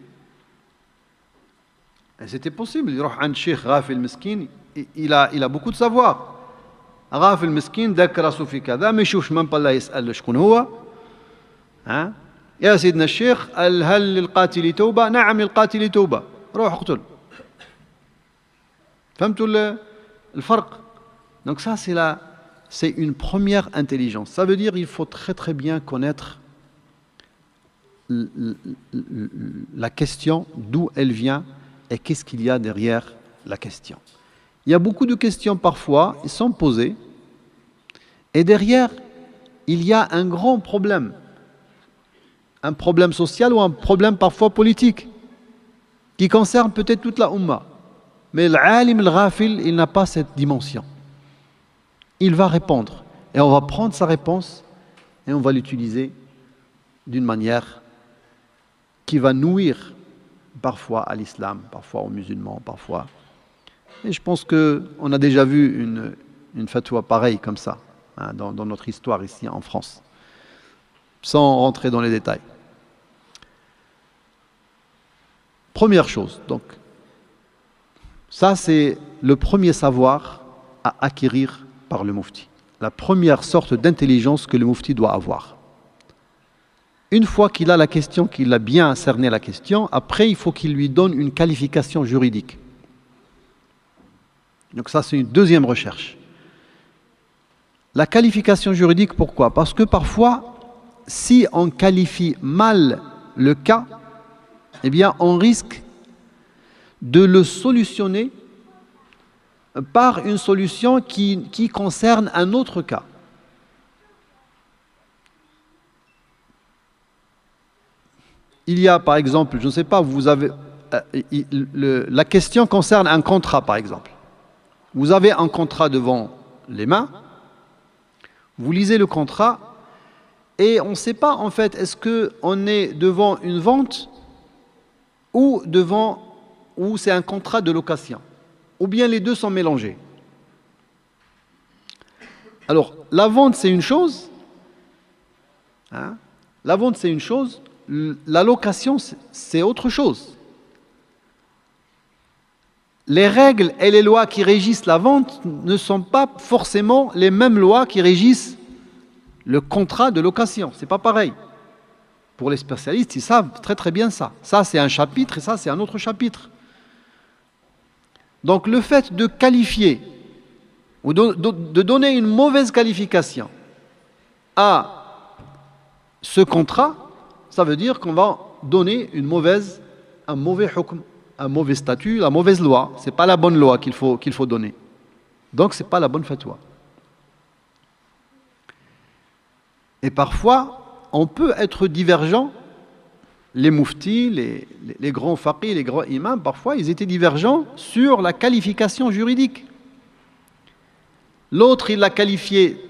Et c'était possible. Il a un cheikh Ghafil Miskin, il a beaucoup de savoir. Ghafil Miskin, dak rasu fi kada, mais يشوفش même pas là يسأل شكون هو. يا سيدنا الشيخ هل للقاتل توبة؟ نعم للقاتل توبة. روح اقتل. فهمتوا الفرق؟ Donc ça, c'est une première intelligence. Ça veut dire qu'il faut très très bien connaître la question, d'où elle vient et qu'est-ce qu'il y a derrière la question. Il y a beaucoup de questions parfois, ils sont posées, et derrière, il y a un grand problème. Un problème social ou un problème parfois politique, qui concerne peut-être toute la Ummah. Mais l'alim, al-ghafil, il n'a pas cette dimension. Il va répondre, et on va prendre sa réponse, et on va l'utiliser d'une manière qui va nuire parfois à l'islam, parfois aux musulmans, parfois. Et je pense qu'on a déjà vu une fatwa pareille comme ça, hein, dans notre histoire ici en France, sans rentrer dans les détails. Première chose, donc, ça c'est le premier savoir à acquérir par le mufti. La première sorte d'intelligence que le mufti doit avoir. Une fois qu'il a la question, qu'il a bien cerné la question, après il faut qu'il lui donne une qualification juridique. Donc ça c'est une deuxième recherche. La qualification juridique, pourquoi? Parce que parfois, si on qualifie mal le cas, eh bien on risque de le solutionner par une solution qui concerne un autre cas. Il y a par exemple, je ne sais pas, vous avez la question concerne un contrat par exemple. Vous avez un contrat devant les mains, vous lisez le contrat et on ne sait pas en fait est-ce qu'on est devant une vente ou c'est un contrat de location, ou bien les deux sont mélangés. Alors, la vente c'est une chose, hein, la vente c'est une chose, la location c'est autre chose. Les règles et les lois qui régissent la vente ne sont pas forcément les mêmes lois qui régissent le contrat de location, c'est pas pareil. Pour les spécialistes, ils savent très très bien ça. Ça c'est un chapitre et ça c'est un autre chapitre. Donc le fait de qualifier ou de donner une mauvaise qualification à ce contrat, ça veut dire qu'on va donner un mauvais hukm, un mauvais statut, la mauvaise loi. Ce n'est pas la bonne loi qu'il faut donner. Donc ce n'est pas la bonne fatwa. Et parfois, on peut être divergent. Les muftis, les grands faqih, les grands imams, parfois, ils étaient divergents sur la qualification juridique. L'autre, il l'a qualifié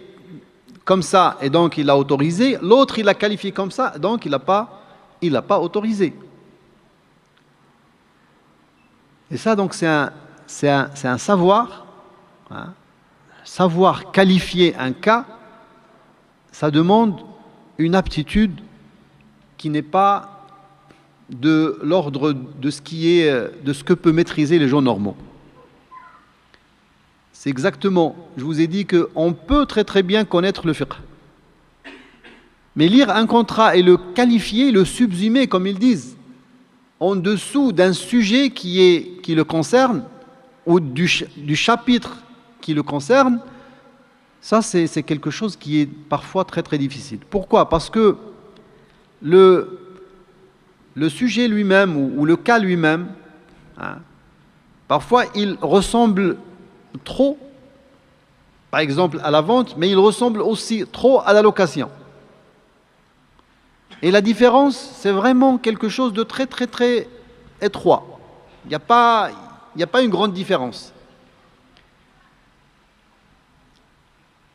comme ça, et donc il l'a autorisé. L'autre, il l'a qualifié comme ça, donc il l'a pas autorisé. Et ça, donc, c'est un savoir, hein, savoir qualifier un cas, ça demande une aptitude qui n'est pas de l'ordre de ce que peut maîtriser les gens normaux. C'est exactement, je vous ai dit qu'on peut très très bien connaître le fiqh. Mais lire un contrat et le qualifier, le subsumer, comme ils disent, en dessous d'un sujet qui le concerne, ou du chapitre qui le concerne, ça c'est quelque chose qui est parfois très très difficile. Pourquoi? Parce que le sujet lui-même ou le cas lui-même, hein, parfois il ressemble trop, par exemple à la vente, mais il ressemble aussi trop à la location. Et la différence, c'est vraiment quelque chose de très très très étroit. Il n'y a pas une grande différence.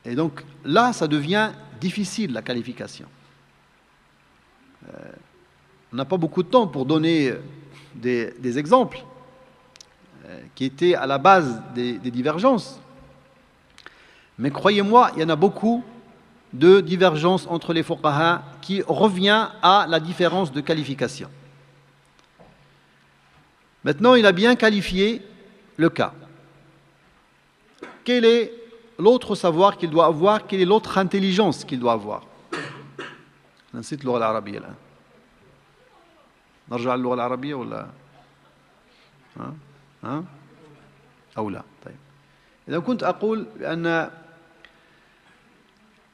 Et donc là, ça devient difficile la qualification. On n'a pas beaucoup de temps pour donner des exemples qui étaient à la base des divergences. Mais croyez-moi, il y en a beaucoup de divergences entre les fuqaha qui revient à la différence de qualification. Maintenant, il a bien qualifié le cas. Quel est l'autre savoir qu'il doit avoir? Quelle est l'autre intelligence qu'il doit avoir? نسيت اللغة العربية الآن. نرجع للغة العربية ولا ها أو لا؟ طيب. إذا كنت أقول بأن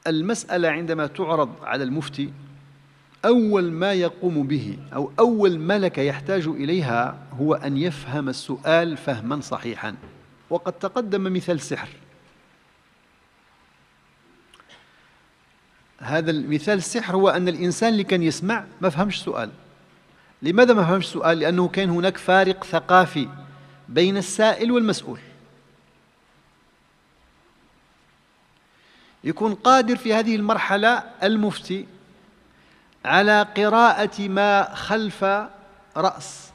المسألة عندما تعرض على المفتي أول ما يقوم به أو أول ملكة يحتاج إليها هو أن يفهم السؤال فهما صحيحا. وقد تقدم مثال سحر. هذا المثال السحر هو أن الإنسان اللي كان يسمع ما فهمش السؤال. لماذا ما فهمش السؤال؟ لأنه كان هناك فارق ثقافي بين السائل والمسؤول. يكون قادر في هذه المرحلة المفتي على قراءة ما خلف رأس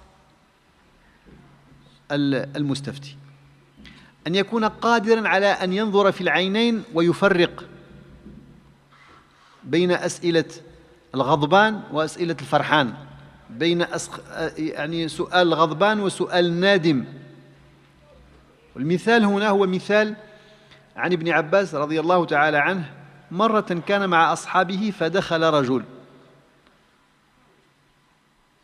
المستفتي، أن يكون قادرا على أن ينظر في العينين ويفرق بين أسئلة الغضبان وأسئلة الفرحان، بين يعني سؤال الغضبان وسؤال النادم. والمثال هنا هو مثال عن ابن عباس رضي الله تعالى عنه. مرة كان مع أصحابه فدخل رجل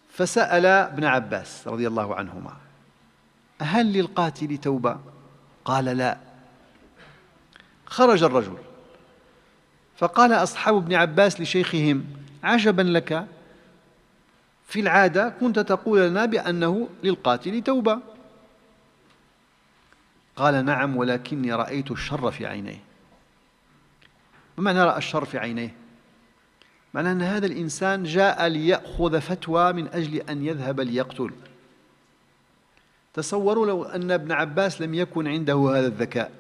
فسأل ابن عباس رضي الله عنهما: هل للقاتل توبة؟ قال: لا. خرج الرجل فقال أصحاب ابن عباس لشيخهم: عجبا لك، في العادة كنت تقول لنا بأنه للقاتل توبة. قال: نعم، ولكني رأيت الشر في عينيه. ما معنى رأى الشر في عينيه؟ معنى أن هذا الإنسان جاء ليأخذ فتوى من أجل أن يذهب ليقتل. تصوروا لو أن ابن عباس لم يكن عنده هذا الذكاء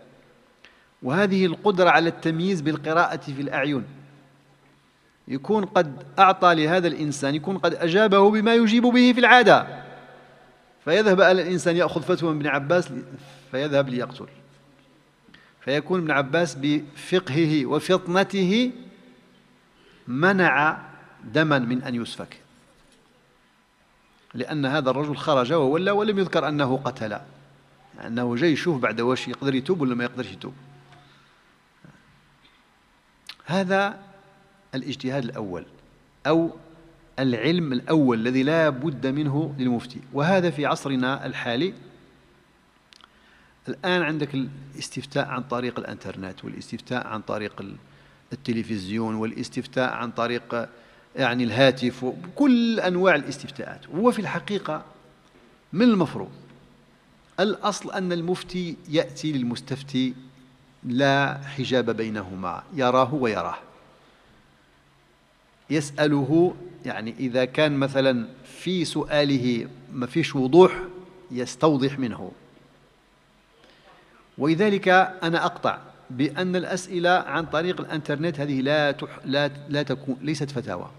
وهذه القدرة على التمييز بالقراءة في الأعين، يكون قد أعطى لهذا الإنسان، يكون قد أجابه بما يجيب به في العادة، فيذهب الإنسان يأخذ فتوى من ابن عباس فيذهب ليقتل، فيكون ابن عباس بفقهه وفطنته منع دما من أن يسفك، لأن هذا الرجل خرج وولى ولم يذكر أنه قتل، أنه جاي يشوف بعد واش يقدر يتوب ولا ما يقدرش يتوب. هذا الاجتهاد الأول أو العلم الأول الذي لا بد منه للمفتي. وهذا في عصرنا الحالي. الآن عندك الاستفتاء عن طريق الإنترنت، والاستفتاء عن طريق التلفزيون، والاستفتاء عن طريق يعني الهاتف، وكل أنواع الاستفتاءات. وهو في الحقيقة من المفروض الأصل أن المفتي يأتي للمستفتي لا حجاب بينهما، يراه ويراه، يسأله، يعني إذا كان مثلا في سؤاله ما فيش وضوح يستوضح منه. ولذلك أنا أقطع بأن الأسئلة عن طريق الإنترنت هذه لا تكون، ليست فتاوى،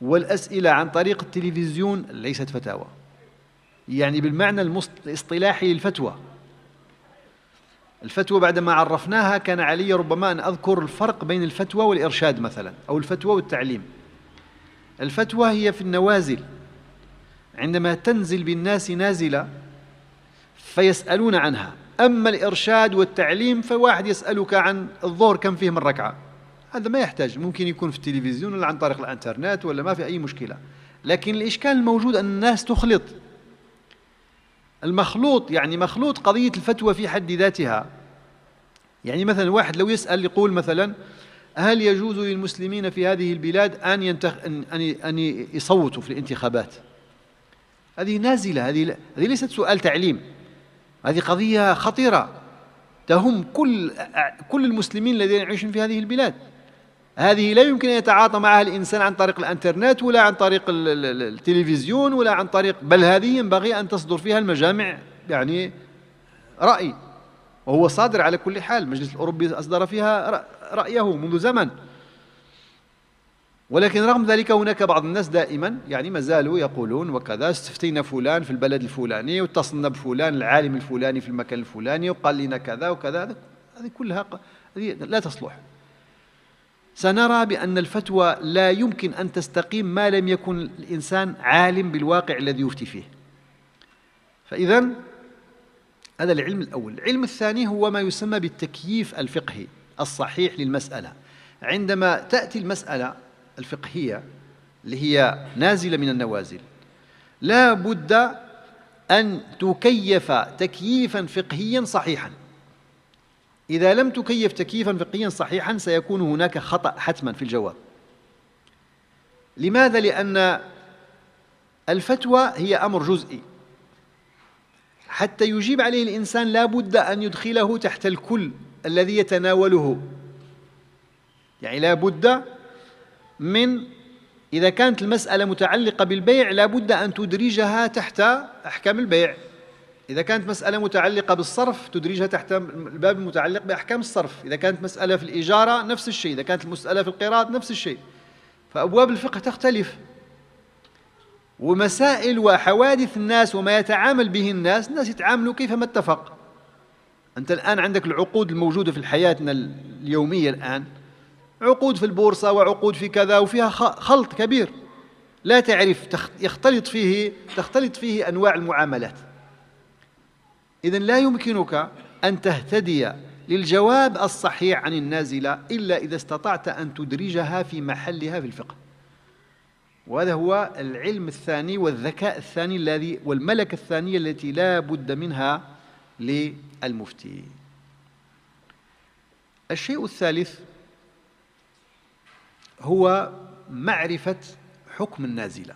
والأسئلة عن طريق التلفزيون ليست فتاوى، يعني بالمعنى الاصطلاحي للفتوى. الفتوى بعدما عرفناها كان علي ربما أن أذكر الفرق بين الفتوى والإرشاد مثلا، أو الفتوى والتعليم. الفتوى هي في النوازل، عندما تنزل بالناس نازلة فيسألون عنها. أما الإرشاد والتعليم فواحد يسألك عن الظهر كم فيه من ركعة، هذا ما يحتاج، ممكن يكون في التلفزيون ولا عن طريق الإنترنت ولا ما في أي مشكلة. لكن الإشكال الموجود أن الناس تخلط المخلوط، يعني مخلوط قضية الفتوى في حد ذاتها. يعني مثلا واحد لو يسأل يقول مثلا: هل يجوز للمسلمين في هذه البلاد أن يصوتوا في الانتخابات؟ هذه نازلة، هذه ليست سؤال تعليم، هذه قضية خطيرة تهم كل المسلمين الذين يعيشون في هذه البلاد. هذه لا يمكن أن يتعاطى معها الإنسان عن طريق الإنترنت ولا عن طريق التلفزيون ولا عن طريق، بل هذه ينبغي أن تصدر فيها المجامع يعني رأي، وهو صادر على كل حال. المجلس الأوروبي أصدر فيها رأيه منذ زمن. ولكن رغم ذلك هناك بعض الناس دائما يعني ما زالوا يقولون: وكذا استفتينا فلان في البلد الفلاني، واتصلنا بفلان العالم الفلاني في المكان الفلاني وقال لنا كذا وكذا. هذه كلها لا تصلح. سنرى بأن الفتوى لا يمكن أن تستقيم ما لم يكن الإنسان عالم بالواقع الذي يفتي فيه. فإذا هذا العلم الأول. العلم الثاني هو ما يسمى بالتكييف الفقهي الصحيح للمسألة. عندما تأتي المسألة الفقهية اللي هي نازلة من النوازل، لا بد أن تكيف تكييفا فقهيا صحيحا. إذا لم تكيف تكييفا فقهيا صحيحا سيكون هناك خطأ حتما في الجواب. لماذا؟ لأن الفتوى هي أمر جزئي، حتى يجيب عليه الإنسان لا بد أن يدخله تحت الكل الذي يتناوله. يعني لا بد من، إذا كانت المسألة متعلقة بالبيع لا بد أن تدرجها تحت أحكام البيع، إذا كانت مسألة متعلقة بالصرف تدرجها تحت الباب المتعلق بأحكام الصرف، إذا كانت مسألة في الإجارة نفس الشيء، إذا كانت المسألة في القراءة نفس الشيء. فأبواب الفقه تختلف، ومسائل وحوادث الناس وما يتعامل به الناس يتعاملوا كيفما اتفق. أنت الآن عندك العقود الموجودة في حياتنا اليومية الآن، عقود في البورصة وعقود في كذا، وفيها خلط كبير لا تعرف، تختلط فيه أنواع المعاملات. إذن لا يمكنك أن تهتدي للجواب الصحيح عن النازلة إلا إذا استطعت أن تدرجها في محلها في الفقه. وهذا هو العلم الثاني والذكاء الثاني والملكة الثانية التي لا بد منها للمفتي. الشيء الثالث هو معرفة حكم النازلة.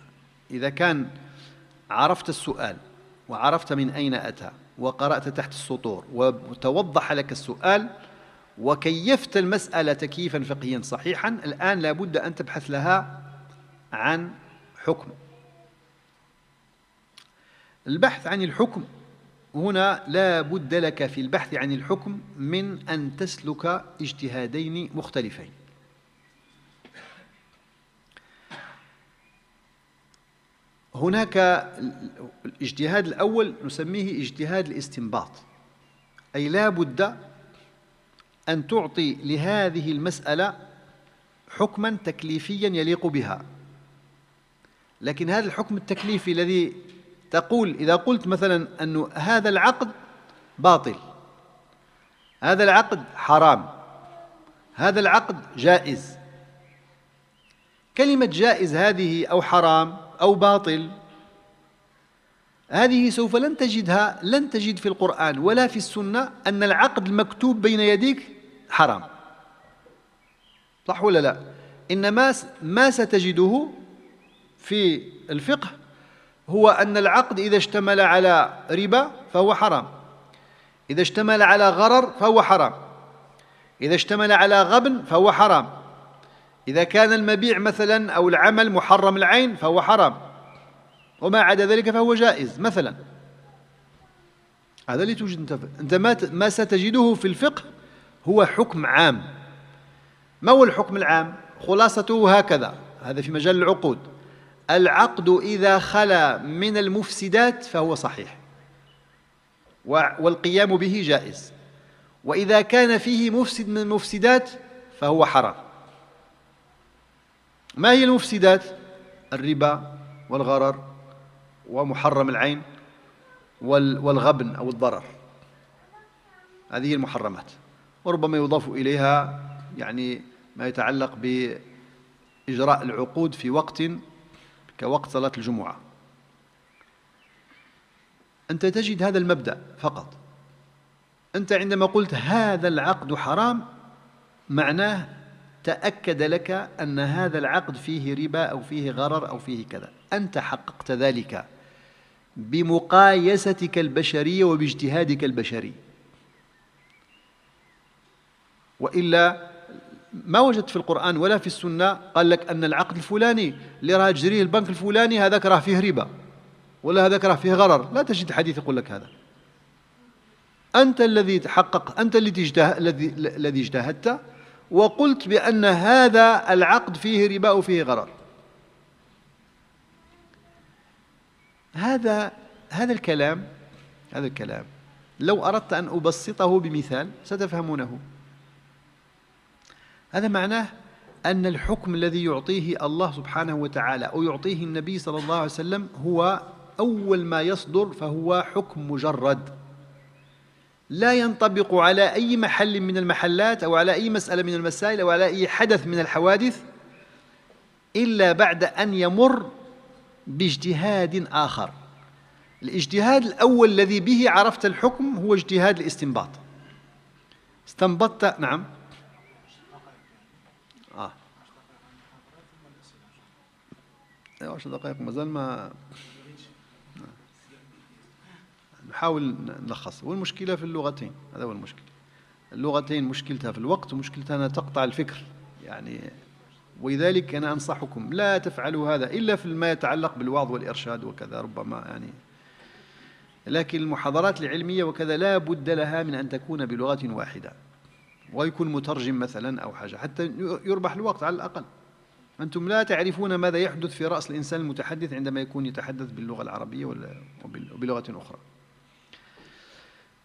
إذا كان عرفت السؤال وعرفت من أين أتى وقرأت تحت السطور وتوضح لك السؤال وكيفت المسألة تكييفا فقهيا صحيحا، الآن لا بد أن تبحث لها عن حكم. البحث عن الحكم هنا لا بد لك في البحث عن الحكم من أن تسلك اجتهادين مختلفين. هناك الاجتهاد الأول نسميه اجتهاد الاستنباط، أي لا بد أن تعطي لهذه المسألة حكما تكليفيا يليق بها. لكن هذا الحكم التكليفي الذي تقول، إذا قلت مثلا أن هذا العقد باطل، هذا العقد حرام، هذا العقد جائز، كلمة جائز هذه أو حرام أو باطل هذه سوف لن تجد في القرآن ولا في السنة أن العقد المكتوب بين يديك حرام، صح ولا لا؟ إنما ما ستجده في الفقه هو أن العقد إذا اشتمل على ربا فهو حرام، إذا اشتمل على غرر فهو حرام، إذا اشتمل على غبن فهو حرام، إذا كان المبيع مثلا أو العمل محرم العين فهو حرام، وما عدا ذلك فهو جائز مثلا. هذا اللي توجد أنت ما ستجده في الفقه هو حكم عام. ما هو الحكم العام؟ خلاصته هكذا، هذا في مجال العقود: العقد إذا خلا من المفسدات فهو صحيح والقيام به جائز، وإذا كان فيه مفسد من المفسدات فهو حرام. ما هي المفسدات؟ الربا والغرر ومحرم العين والغبن أو الضرر، هذه المحرمات. وربما يضاف إليها يعني ما يتعلق بإجراء العقود في وقت كوقت صلاة الجمعة. أنت تجد هذا المبدأ فقط. أنت عندما قلت هذا العقد حرام معناه تأكد لك أن هذا العقد فيه ربا أو فيه غرر أو فيه كذا. أنت حققت ذلك بمقايستك البشرية وباجتهادك البشري، وإلا ما وجدت في القرآن ولا في السنة قال لك أن العقد الفلاني اللي راه تجريه البنك الفلاني هذاك راه فيه ربا ولا هذاك راه فيه غرر. لا تجد حديث يقول لك هذا. أنت الذي تحقق، أنت الذي اجتهدت وقلت بأن هذا العقد فيه ربا وفيه غرر. هذا الكلام لو أردت أن أبسطه بمثال ستفهمونه. هذا معناه أن الحكم الذي يعطيه الله سبحانه وتعالى أو يعطيه النبي صلى الله عليه وسلم هو أول ما يصدر فهو حكم مجرد، لا ينطبق على أي محل من المحلات أو على أي مسألة من المسائل أو على أي حدث من الحوادث إلا بعد أن يمر باجتهاد آخر. الاجتهاد الأول الذي به عرفت الحكم هو اجتهاد الاستنباط. استنبطت نعم 10 دقائق مازال ما نحاول نلخص. والمشكلة في اللغتين، هذا هو المشكلة. اللغتين مشكلتها في الوقت ومشكلتها أنها تقطع الفكر يعني. ولذلك أنا أنصحكم لا تفعلوا هذا إلا في ما يتعلق بالوعظ والإرشاد وكذا ربما يعني. لكن المحاضرات العلمية وكذا لا بد لها من أن تكون بلغة واحدة ويكون مترجم مثلا أو حاجة حتى يربح الوقت على الأقل. أنتم لا تعرفون ماذا يحدث في رأس الإنسان المتحدث عندما يكون يتحدث باللغة العربية وبلغة أخرى.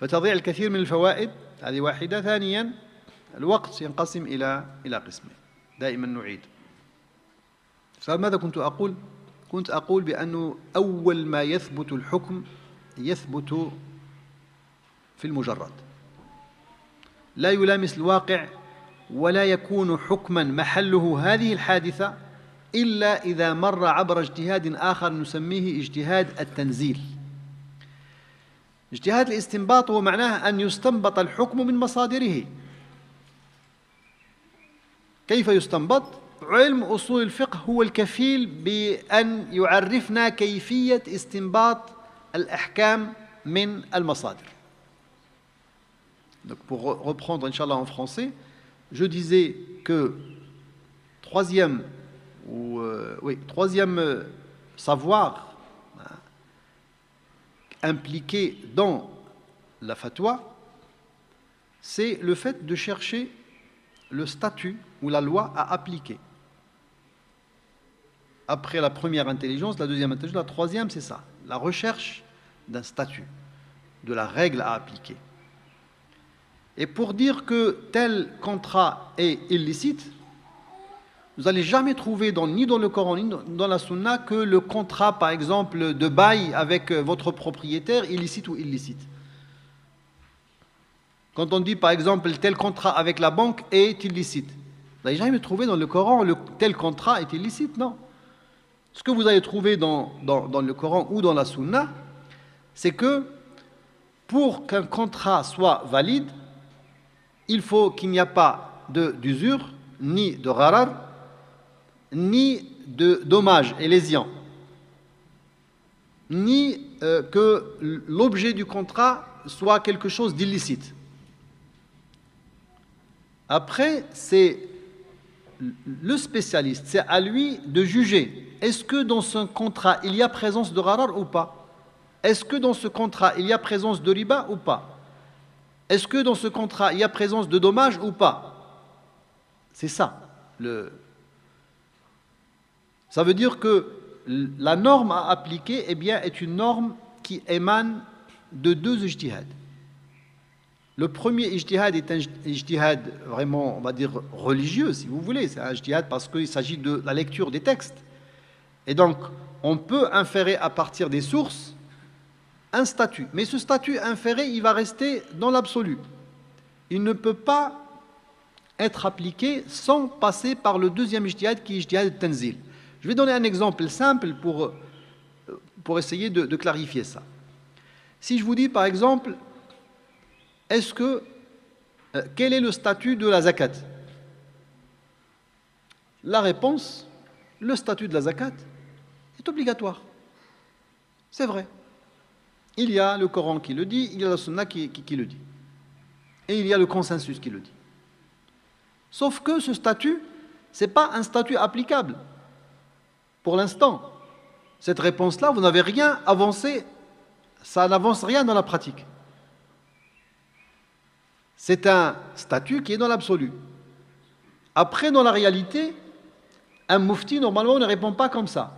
فتضيع الكثير من الفوائد، هذه واحدة. ثانيا الوقت ينقسم إلى قسمين، دائما نعيد. فماذا كنت أقول؟ كنت أقول بأنه أول ما يثبت الحكم يثبت في المجرد، لا يلامس الواقع ولا يكون حكما محله هذه الحادثة إلا إذا مر عبر اجتهاد آخر نسميه اجتهاد التنزيل. اجتهاد الاستنباط هو معناه أن يستنبط الحكم من مصادره. كيف يستنبط؟ علم أصول الفقه هو الكفيل بأن يعرفنا كيفية استنباط الأحكام من المصادر. Donc pour reprendre, Inch'Allah, en français, je disais que troisième savoir impliqué dans la fatwa, c'est le fait de chercher le statut ou la loi à appliquer. Après la première intelligence, la deuxième intelligence, la troisième, c'est ça, la recherche d'un statut, de la règle à appliquer. Et pour dire que tel contrat est illicite, vous n'allez jamais trouver ni dans le Coran ni dans la Sunna que le contrat, par exemple, de bail avec votre propriétaire, illicite ou illicite. Quand on dit, par exemple, tel contrat avec la banque est illicite, vous n'allez jamais trouver dans le Coran tel contrat est illicite, non. Ce que vous allez trouver dans le Coran ou dans la Sunna, c'est que pour qu'un contrat soit valide, il faut qu'il n'y ait pas d'usure, ni de gharar, ni de dommages et lésions, ni que l'objet du contrat soit quelque chose d'illicite. Après, c'est le spécialiste, c'est à lui de juger. Est-ce que dans ce contrat, il y a présence de gharar ou pas? Est-ce que dans ce contrat, il y a présence de riba ou pas? Est-ce que dans ce contrat, il y a présence de dommages ou pas? C'est ça. Ça veut dire que la norme à appliquer est une norme qui émane de deux ijtihad. Le premier ijtihad est un ijtihad vraiment, on va dire, religieux, si vous voulez. C'est un ijtihad parce qu'il s'agit de la lecture des textes. Et donc, on peut inférer à partir des sources un statut. Mais ce statut inféré, il va rester dans l'absolu. Il ne peut pas être appliqué sans passer par le deuxième ijtihad qui est ijtihad tanzil. Je vais donner un exemple simple pour essayer de clarifier ça. Si je vous dis par exemple, quel est le statut de la zakat? La réponse, le statut de la zakat est obligatoire. C'est vrai. Il y a le Coran qui le dit, il y a la Sunna qui le dit. Et il y a le consensus qui le dit. Sauf que ce statut, ce n'est pas un statut applicable. Pour l'instant, cette réponse-là, vous n'avez rien avancé, ça n'avance rien dans la pratique. C'est un statut qui est dans l'absolu. Après, dans la réalité, un mufti, normalement, ne répond pas comme ça.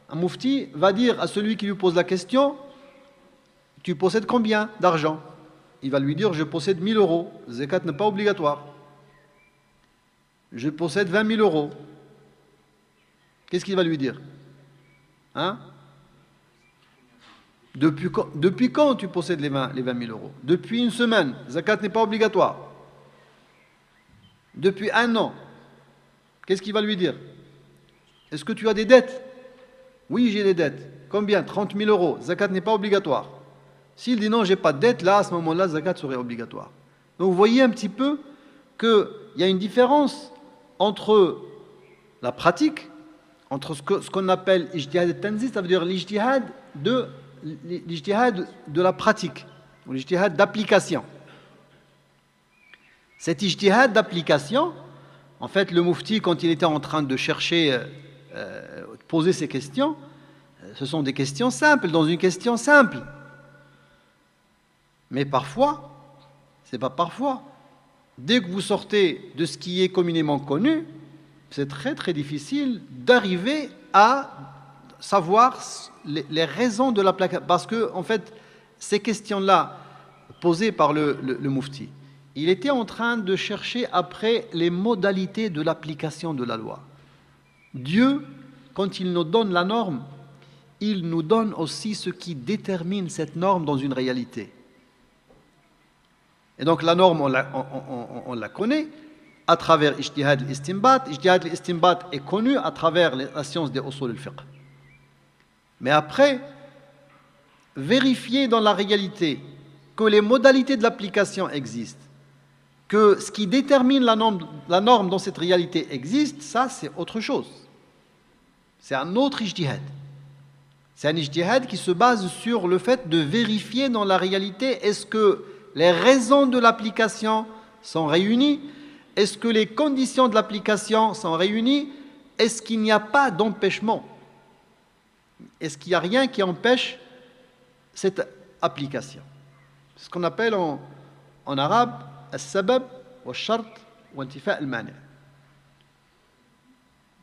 Un mufti va dire à celui qui lui pose la question, tu possèdes combien d'argent? Il va lui dire, je possède 1000 euros. Zakat n'est pas obligatoire. Je possède 20 000 euros. Qu'est-ce qu'il va lui dire? Hein? Depuis quand tu possèdes les 20 000 euros? Depuis une semaine. Zakat n'est pas obligatoire. Depuis un an. Qu'est-ce qu'il va lui dire? Est-ce que tu as des dettes? Oui, j'ai des dettes. Combien? 30 000 euros. Zakat n'est pas obligatoire. S'il dit non, je n'ai pas de dette, là, à ce moment-là, zakat serait obligatoire. Donc vous voyez un petit peu qu'il y a une différence entre la pratique, entre ce qu'on appelle ijtihad al-tanzil, ça veut dire l'ijtihad de la pratique, ou l'ijtihad d'application. Cet ijtihad d'application, en fait, le Mufti, quand il était en train de chercher, poser ces questions, ce sont des questions simples, dans une question simple. Mais parfois, c'est pas parfois, dès que vous sortez de ce qui est communément connu, c'est très très difficile d'arriver à savoir les raisons de l'application. Parce que, en fait, ces questions-là, posées par le Mufti, il était en train de chercher après les modalités de l'application de la loi. Dieu, quand il nous donne la norme, il nous donne aussi ce qui détermine cette norme dans une réalité. Et donc la norme, on la connaît à travers Ijtihad al-Istinbat. Ijtihad al-Istinbat est connu à travers la science des usul al-fiqh. Mais après, vérifier dans la réalité que les modalités de l'application existent, que ce qui détermine la norme dans cette réalité existe, ça c'est autre chose. C'est un autre ijtihad. C'est un ijtihad qui se base sur le fait de vérifier dans la réalité est-ce que les raisons de l'application sont réunies, est-ce que les conditions de l'application sont réunies, est-ce qu'il n'y a pas d'empêchement, est-ce qu'il n'y a rien qui empêche cette application. C'est ce qu'on appelle en arabe al-sabab wa shart wa intifa al-mani'.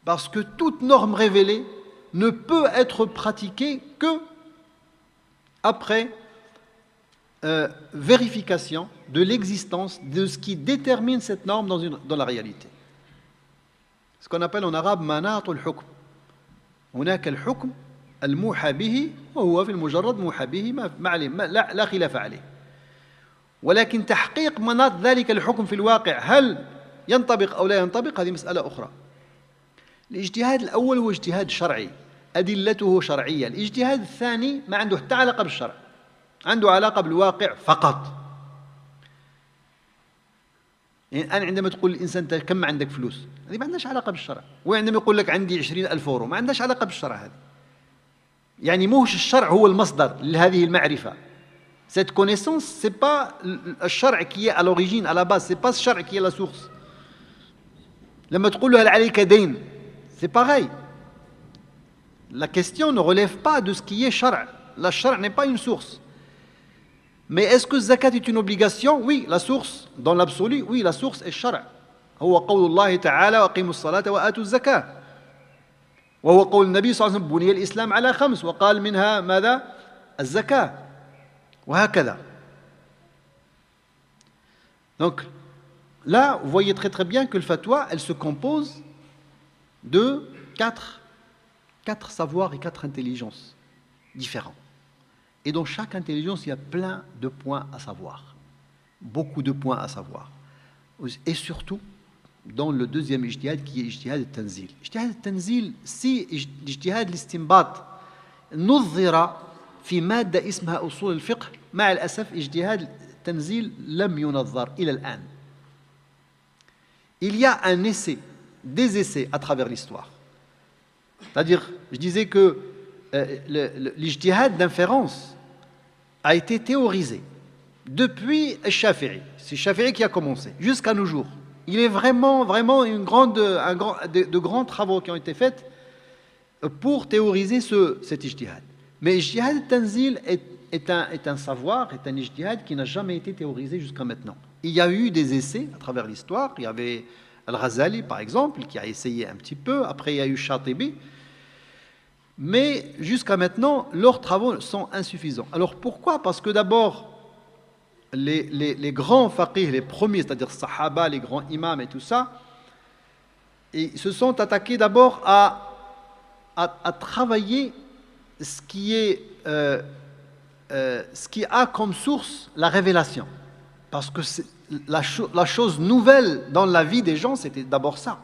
Parce que toute norme révélée ne peut être pratiquée que après vérification de l'existence de ce qui détermine cette norme dans la réalité. Ce qu'on appelle en arabe manat al-hukm. هناك الحكم الموحى به وهو في المجرد موحى به لا خلاف عليه. ولكن تحقيق مناط ذلك الحكم في الواقع هل ينطبق أو لا ينطبق هذه مسألة أخرى. الاجتهاد الأول هو اجتهاد شرعي، أدلته شرعية. الاجتهاد الثاني ما عنده حتى علاقة بالشرع، عنده علاقة بالواقع فقط. يعني أنا عندما تقول الإنسان أنت كم عندك فلوس، هذه ما عندهاش علاقة بالشرع. وعندما يقول لك عندي 20,000 أورو، ما عندهاش علاقة بالشرع هذه. يعني موش الشرع هو المصدر لهذه المعرفة. Cette connaissance, ce n'est pas le shar' qui est à l'origine, à la base, ce n'est pas ce shar' qui est la source. لما تقول له هل عليك دين, c'est pareil. La question ne relève pas de ce qui est shar'. La shar' n'est pas une source. Mais est-ce que zakat est une obligation? Oui, la source, dans l'absolu, oui, la source est shar'. هو قول الله تعالى وأقيموا الصلاة وآتوا الزكاة. وهو قول النبي صلى الله عليه وسلم بني الإسلام على 5 وقال منها ماذا؟ الزكاة. وهكذا. Donc là, vous voyez très très bien que le fatwa, elle se compose de quatre savoirs et 4 intelligences différents. Et dans chaque intelligence, il y a plein de points à savoir. Beaucoup de points à savoir. Et surtout, dans le deuxième ijtihad qui est ijtihad al-tanzil. Ijtihad al-tanzil, si ijtihad al-istinbat نظر في مادة اسمها أصول الفقه مع الأسف اجتهاد التنزيل لم ينظر إلى الآن. Il y a un essai, des essais à travers l'histoire. C'est-à-dire, je disais que l'ijtihad d'inférence a été théorisé depuis Shafi'i. C'est Shafi'i qui a commencé, jusqu'à nos jours. Il est vraiment de grands travaux qui ont été faits pour théoriser cet ijtihad. Mais ijtihad al-tanzil est un savoir, est un ijtihad qui n'a jamais été théorisé jusqu'à maintenant. Il y a eu des essais à travers l'histoire. Il y avait Al-Ghazali, par exemple, qui a essayé un petit peu. Après, il y a eu Shatibi. Mais jusqu'à maintenant, leurs travaux sont insuffisants. Alors pourquoi? Parce que d'abord, les grands faqih, les premiers, c'est-à-dire Sahaba, les grands imams et tout ça, ils se sont attaqués d'abord à travailler ce qui a comme source la révélation. Parce que la chose nouvelle dans la vie des gens, c'était d'abord ça.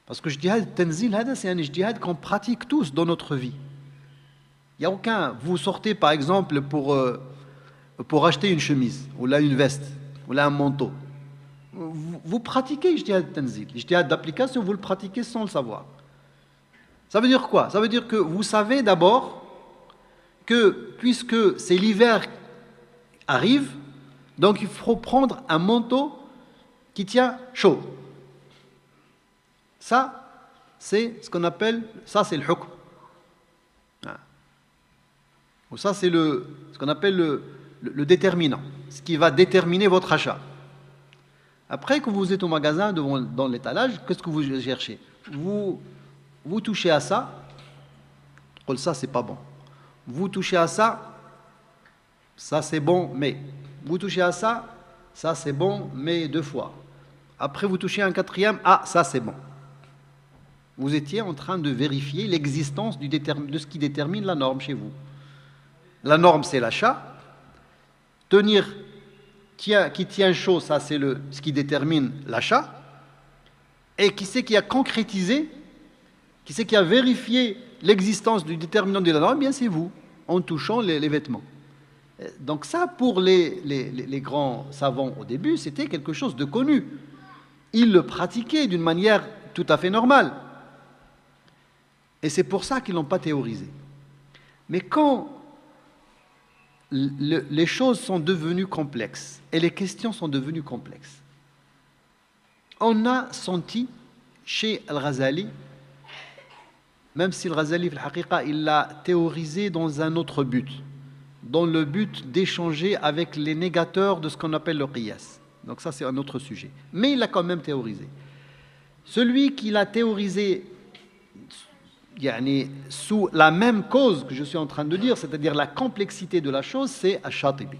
Parce que ijtihad tanzil, c'est un ijtihad qu'on pratique tous dans notre vie. Il n'y a aucun... Vous sortez par exemple pour acheter une chemise, ou là une veste, ou là un manteau. Vous pratiquez ijtihad tanzil. L'ijtihad d'application, vous le pratiquez sans le savoir. Ça veut dire quoi? Ça veut dire que vous savez d'abord que puisque c'est l'hiver arrive, donc il faut prendre un manteau qui tient chaud. Ça, c'est ce qu'on appelle, ça c'est le hukm. Ou ça c'est ce qu'on appelle le déterminant, ce qui va déterminer votre achat. Après que vous êtes au magasin, dans l'étalage, qu'est-ce que vous cherchez? Vous touchez à ça, ça c'est pas bon. Vous touchez à ça, ça c'est bon, mais. Vous touchez à ça, ça c'est bon, mais 2 fois. Après vous touchez un 4e, ah ça c'est bon. Vous étiez en train de vérifier l'existence de ce qui détermine la norme chez vous. La norme c'est l'achat. Tenir qui tient chaud, ça c'est ce qui détermine l'achat. Et qui c'est qui a concrétisé, qui c'est qui a vérifié l'existence du déterminant de la norme? Bien c'est vous, en touchant les vêtements. Donc ça, pour les grands savants au début, c'était quelque chose de connu. Ils le pratiquaient d'une manière tout à fait normale. Et c'est pour ça qu'ils ne l'ont pas théorisé. Mais quand les choses sont devenues complexes et les questions sont devenues complexes, on a senti chez Al-Ghazali, même si Al-Ghazali, il l'a théorisé dans un autre but, dans le but d'échanger avec les négateurs de ce qu'on appelle le qiyas. Donc ça c'est un autre sujet. Mais il l'a quand même théorisé. Celui qui l'a théorisé sous la même cause que je suis en train de dire, c'est-à-dire la complexité de la chose, c'est Ash-Shatibi,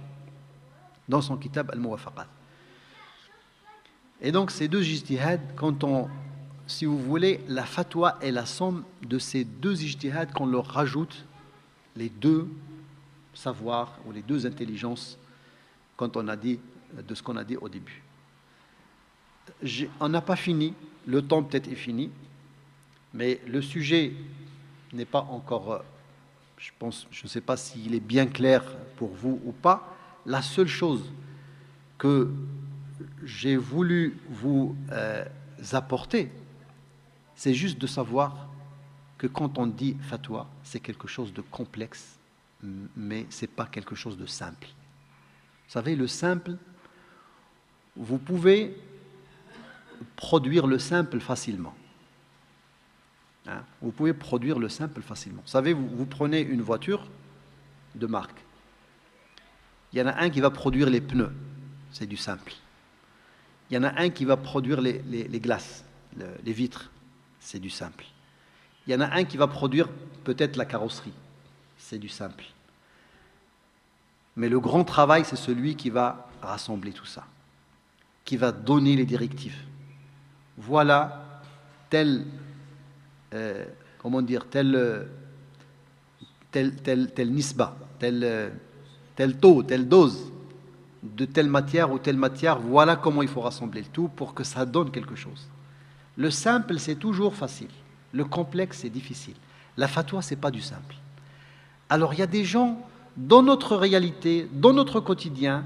dans son kitab Al-Muwafaqat. Et donc ces deux ijtihad, si vous voulez, la fatwa est la somme de ces deux ijtihad qu'on leur rajoute les deux savoir ou les deux intelligences quand on a dit de ce qu'on a dit au début. On n'a pas fini, le temps peut-être est fini, mais le sujet n'est pas encore, je ne sais pas s'il est bien clair pour vous ou pas. La seule chose que j'ai voulu vous apporter, c'est juste de savoir que quand on dit fatwa, c'est quelque chose de complexe, mais ce n'est pas quelque chose de simple. Vous savez, le simple, vous pouvez produire le simple facilement. Vous pouvez produire le simple facilement. Vous savez, vous prenez une voiture de marque. Il y en a un qui va produire les pneus, c'est du simple. Il y en a un qui va produire les glaces, les vitres, c'est du simple. Il y en a un qui va produire peut-être la carrosserie, c'est du simple. Mais le grand travail, c'est celui qui va rassembler tout ça, qui va donner les directives. Voilà tel nisba, tel taux, telle dose de telle matière ou telle matière, voilà comment il faut rassembler le tout pour que ça donne quelque chose. Le simple, c'est toujours facile. Le complexe, c'est difficile. La fatwa, c'est pas du simple. Alors, il y a des gens dans notre réalité, dans notre quotidien,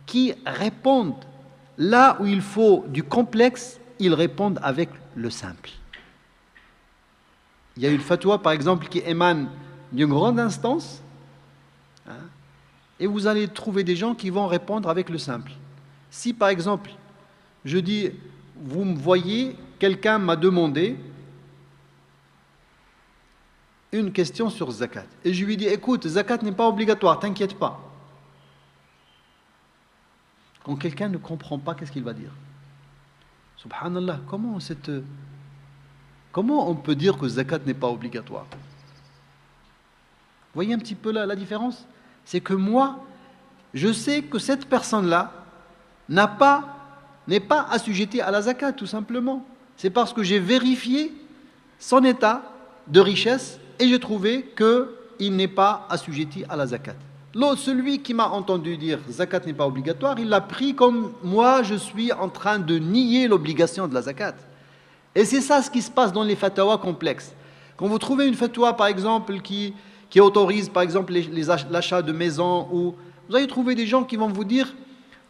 qui répondent là où il faut du complexe, ils répondent avec le simple. Il y a une fatwa, par exemple, qui émane d'une grande instance, et vous allez trouver des gens qui vont répondre avec le simple. Si, par exemple, je dis, vous me voyez, quelqu'un m'a demandé une question sur zakat, et je lui dis, écoute, zakat n'est pas obligatoire, t'inquiète pas. Quand quelqu'un ne comprend pas, qu'est-ce qu'il va dire? Subhanallah, comment on peut dire que zakat n'est pas obligatoire? Vous voyez un petit peu la différence? C'est que moi, je sais que cette personne-là n'est pas assujettie à la zakat, tout simplement. C'est parce que j'ai vérifié son état de richesse et j'ai trouvé qu'il n'est pas assujetti à la zakat. L'autre, celui qui m'a entendu dire zakat n'est pas obligatoire, il l'a pris comme moi, je suis en train de nier l'obligation de la zakat. Et c'est ça ce qui se passe dans les fatwas complexes. Quand vous trouvez une fatwa, par exemple, qui autorise, par exemple, l'achat de maisons Vous allez trouver des gens qui vont vous dire,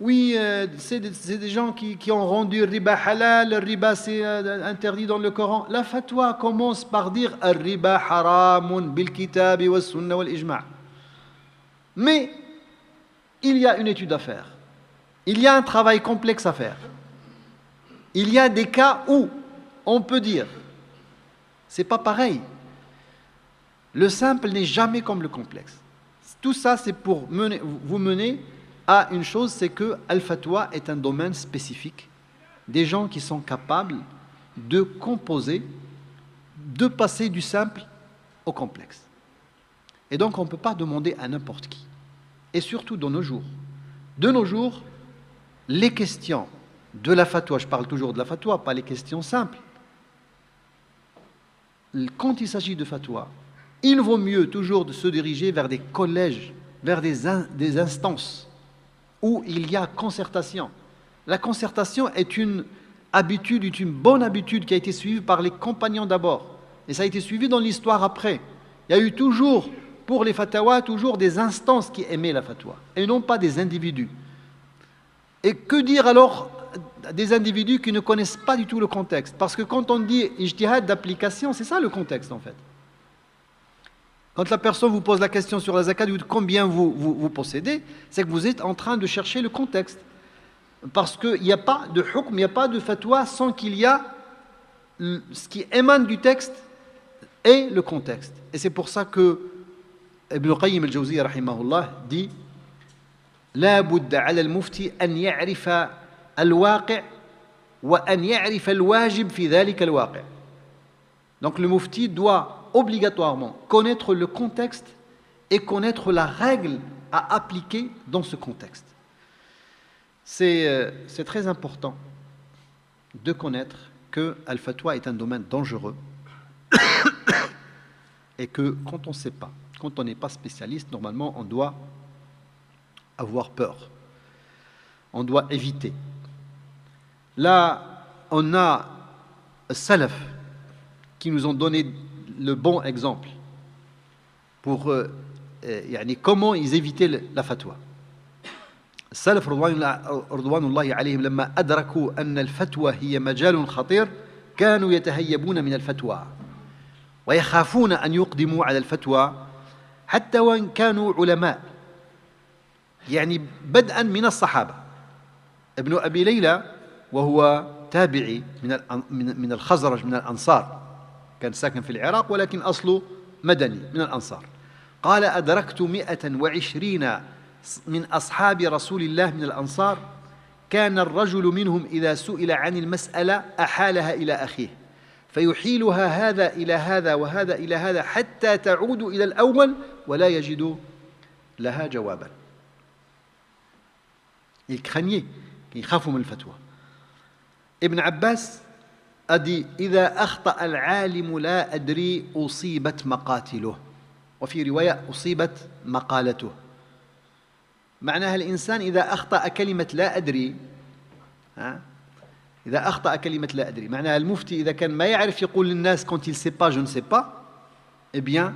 oui, c'est des gens qui ont rendu le riba halal, le riba c'est interdit dans le Coran. La fatwa commence par dire « Al-riba haramun bil-kitabi wa sunna wal-ijma'. » Mais il y a une étude à faire. Il y a un travail complexe à faire. Il y a des cas où on peut dire, c'est pas pareil. Le simple n'est jamais comme le complexe. Tout ça, c'est pour vous mener à une chose, c'est que Al-Fatwa est un domaine spécifique. Des gens qui sont capables de composer, de passer du simple au complexe. Et donc, on ne peut pas demander à n'importe qui. Et surtout de nos jours. De nos jours, les questions de la fatwa, je parle toujours de la fatwa, pas les questions simples. Quand il s'agit de fatwa, il vaut mieux toujours de se diriger vers des collèges, vers des instances où il y a concertation. La concertation est une habitude, une bonne habitude qui a été suivie par les compagnons d'abord. Et ça a été suivi dans l'histoire après. Il y a eu toujours, pour les fatwas, toujours des instances qui aimaient la fatwa, et non pas des individus. Et que dire alors des individus qui ne connaissent pas du tout le contexte? Parce que quand on dit ijtihad d'application, c'est ça le contexte en fait. Quand la personne vous pose la question sur la zakat, combien vous possédez, c'est que vous êtes en train de chercher le contexte. Parce qu'il n'y a pas de hukm, il n'y a pas de fatwa sans qu'il y a ce qui émane du texte et le contexte. Et c'est pour ça que Ibn Qayyim al-Jawziyya rahimahullah dit لا بد على المفتي أن يعرف الواقع وأن يعرف الواجب في ذلك الواقع. Donc le mufti doit obligatoirement connaître le contexte et connaître la règle à appliquer dans ce contexte. C'est très important de connaître que Al-Fatwa est un domaine dangereux et que quand on ne sait pas, quand on n'est pas spécialiste, normalement on doit avoir peur. On doit éviter. Là, on a Salaf qui nous ont donné le bon exemple pour comment ils évitaient la fatwa. السلف رضوان الله عليهم لما أدركوا أن الفتوى هي مجال خطير كانوا يتهيبون من الفتوى ويخافون أن يقدموا على الفتوى حتى وإن كانوا علماء يعني بدءا من الصحابة. ابن أبي ليلى وهو تابعي من الخزرج من الأنصار، كان ساكن في العراق ولكن أصله مدني من الأنصار، قال أدركت 120 من أصحاب رسول الله من الأنصار كان الرجل منهم إذا سئل عن المسألة أحالها إلى أخيه فيحيلها هذا إلى هذا وهذا إلى هذا حتى تعود إلى الأول ولا يجد لها جوابا. Ils craignaient, ils خافوا من الفتوى. ابن عباس a dit إذا أخطأ العالم لا أدري أصيبت مقاتله، وفي رواية أصيبت مقالته. معناها الإنسان إذا أخطأ كلمة لا أدري، إذا أخطأ كلمة لا أدري، معناها المفتي إذا كان ما يعرف يقول للناس quand il sait pas je ne sais pas، eh bien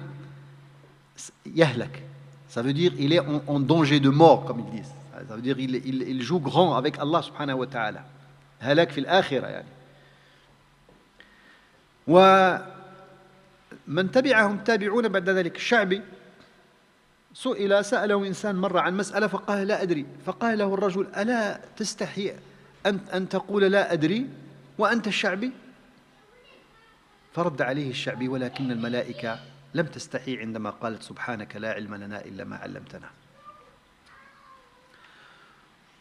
يهلك. Ça veut dire il est en danger de mort comme ils disent. Ça veut dire il joue grand avec Allah subhanahu wa ta'ala. هلاك في الآخرة يعني. ومن تبعهم تابعون بعد ذلك الشعبي سأله إنسان مرة عن مسألة فقال لا أدري، فقال له الرجل ألا تستحي أن تقول لا أدري وأنت الشعبي؟ فرد عليه الشعبي ولكن الملائكة لم تستحي عندما قالت سبحانك لا علم لنا إلا ما علمتنا.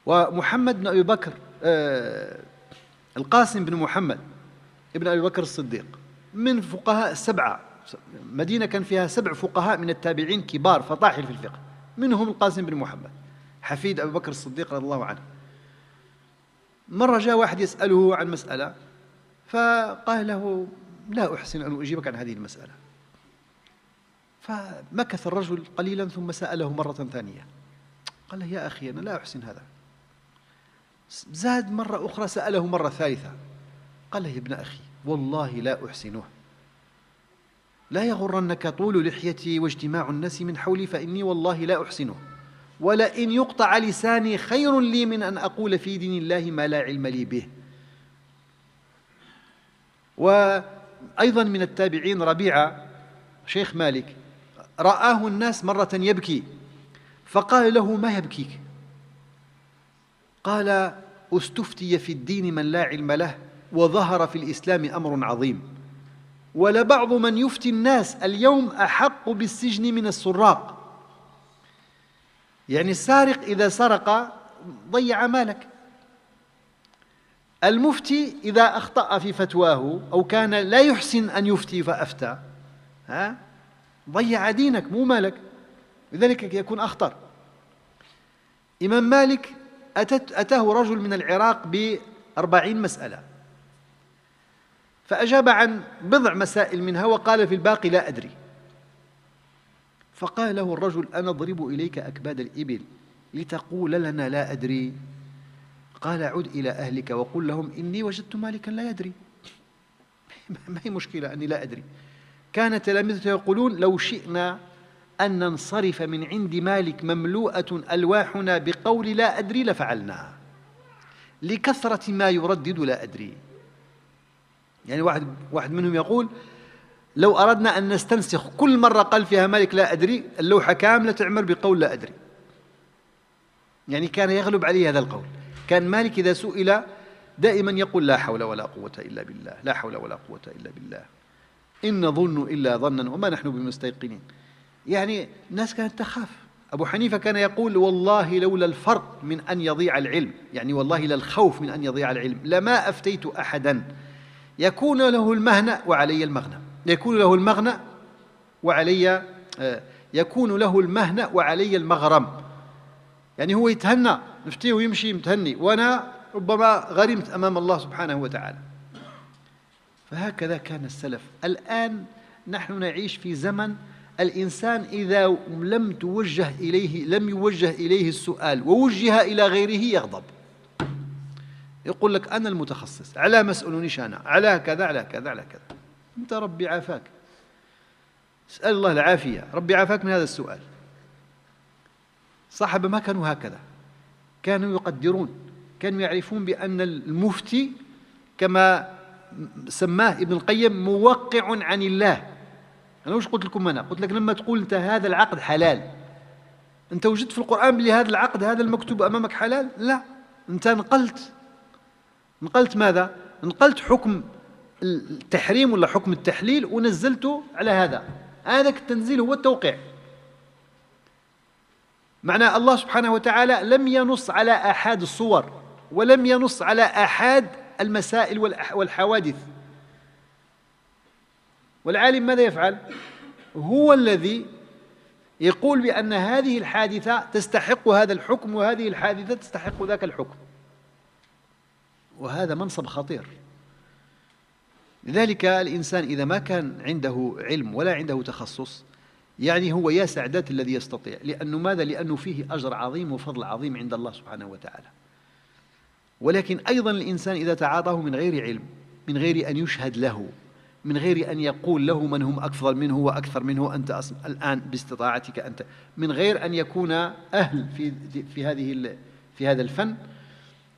ومحمد بن أبي بكر القاسم بن محمد ابن أبي بكر الصديق من فقهاء السبعة، مدينة كان فيها 7 فقهاء من التابعين كبار فطاحل في الفقه، منهم القاسم بن محمد حفيد أبي بكر الصديق رضي الله عنه. مرة جاء واحد يسأله عن مسألة فقال له لا أحسن أن أجيبك عن هذه المسألة، فمكث الرجل قليلا ثم سأله مرة ثانية قال له يا أخي أنا لا أحسن هذا. زاد مرة أخرى سأله مرة ثالثة قال له يا ابن أخي والله لا أحسنه، لا يغرنك طول لحيتي واجتماع الناس من حولي فإني والله لا أحسنه. ولئن يقطع لساني خير لي من أن أقول في دين الله ما لا علم لي به. وأيضا من التابعين ربيعة شيخ مالك رآه الناس مرة يبكي، فقال له: ما يبكيك؟ قال: استفتي في الدين من لا علم له، وظهر في الإسلام أمر عظيم، ولبعض من يفتي الناس اليوم أحق بالسجن من السراق. يعني السارق إذا سرق ضيع مالك، المفتي إذا أخطأ في فتواه أو كان لا يحسن أن يفتي فأفتى ضيع دينك مو مالك، لذلك يكون أخطر. إمام مالك أتاه رجل من العراق ب40 مسألة، فأجاب عن بضع مسائل منها وقال في الباقي لا أدري. فقال له الرجل: أنا أضرب إليك أكباد الإبل لتقول لنا لا أدري؟ قال: عد إلى أهلك وقل لهم إني وجدت مالكا لا يدري. ما هي مشكلة أني لا أدري. كان تلاميذه يقولون: لو شئنا أن ننصرف من عند مالك مملوءة ألواحنا بقول لا أدري لفعلناها، لكثرة ما يردد لا أدري. يعني واحد منهم يقول: لو أردنا أن نستنسخ كل مرة قال فيها مالك لا أدري، اللوحة كاملة تعمل بقول لا أدري. يعني كان يغلب عليه هذا القول. كان مالك إذا سئل دائما يقول: لا حول ولا قوة إلا بالله، لا حول ولا قوة إلا بالله، إن نظن إلا ظنا وما نحن بمستيقنين. يعني الناس كانت تخاف. أبو حنيفة كان يقول: والله لولا الفرق من أن يضيع العلم، يعني والله للخوف من أن يضيع العلم، لما أفتيت أحدا يكون له المهنة وعلي المغنم، يكون له المغنى وعلي يكون له المهنة وعلي المغرم. يعني هو يتهنى نفتيه ويمشي متهني، وأنا ربما غرمت أمام الله سبحانه وتعالى. فهكذا كان السلف. الآن نحن نعيش في زمن الإنسان إذا لم يوجه إليه السؤال ووجه إلى غيره يغضب، يقول لك: أنا المتخصص، على ما اسألونيش أنا، على كذا على كذا على كذا. أنت ربي عافاك، اسأل الله العافية، ربي عافاك من هذا السؤال. الصحابة ما كانوا هكذا، كانوا يقدرون، كانوا يعرفون بأن المفتي كما سماه ابن القيم موقع عن الله. أنا وش قلت لكم؟ أنا قلت لك لما تقول أنت هذا العقد حلال، أنت وجدت في القرآن بلي هذا العقد هذا المكتوب أمامك حلال؟ لا، أنت نقلت ماذا؟ نقلت حكم التحريم ولا حكم التحليل ونزلته على هذا التنزيل هو التوقيع. معنى الله سبحانه وتعالى لم ينص على آحاد الصور ولم ينص على آحاد المسائل والحوادث. والعالم ماذا يفعل؟ هو الذي يقول بأن هذه الحادثة تستحق هذا الحكم وهذه الحادثة تستحق ذاك الحكم، وهذا منصب خطير. لذلك الإنسان إذا ما كان عنده علم ولا عنده تخصص، يعني هو يا سعدات الذي يستطيع. لأنه ماذا؟ لأنه فيه أجر عظيم وفضل عظيم عند الله سبحانه وتعالى. ولكن أيضا الإنسان إذا تعاطاه من غير علم، من غير أن يشهد له، من غير أن يقول له من هم أفضل منه وأكثر منه، أنت الآن باستطاعتك أنت، من غير أن يكون أهل في هذا الفن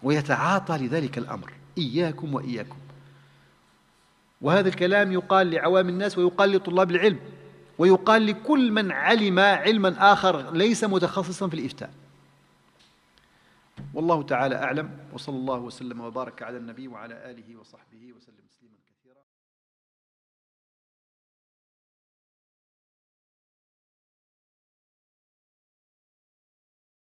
ويتعاطى لذلك الأمر. إياكم وإياكم. وهذا الكلام يقال لعوام الناس ويقال لطلاب العلم ويقال لكل من علم علما آخر ليس متخصصا في الإفتاء. والله تعالى أعلم، وصلى الله وسلم وبارك على النبي وعلى آله وصحبه وسلم تسليما كثيرا.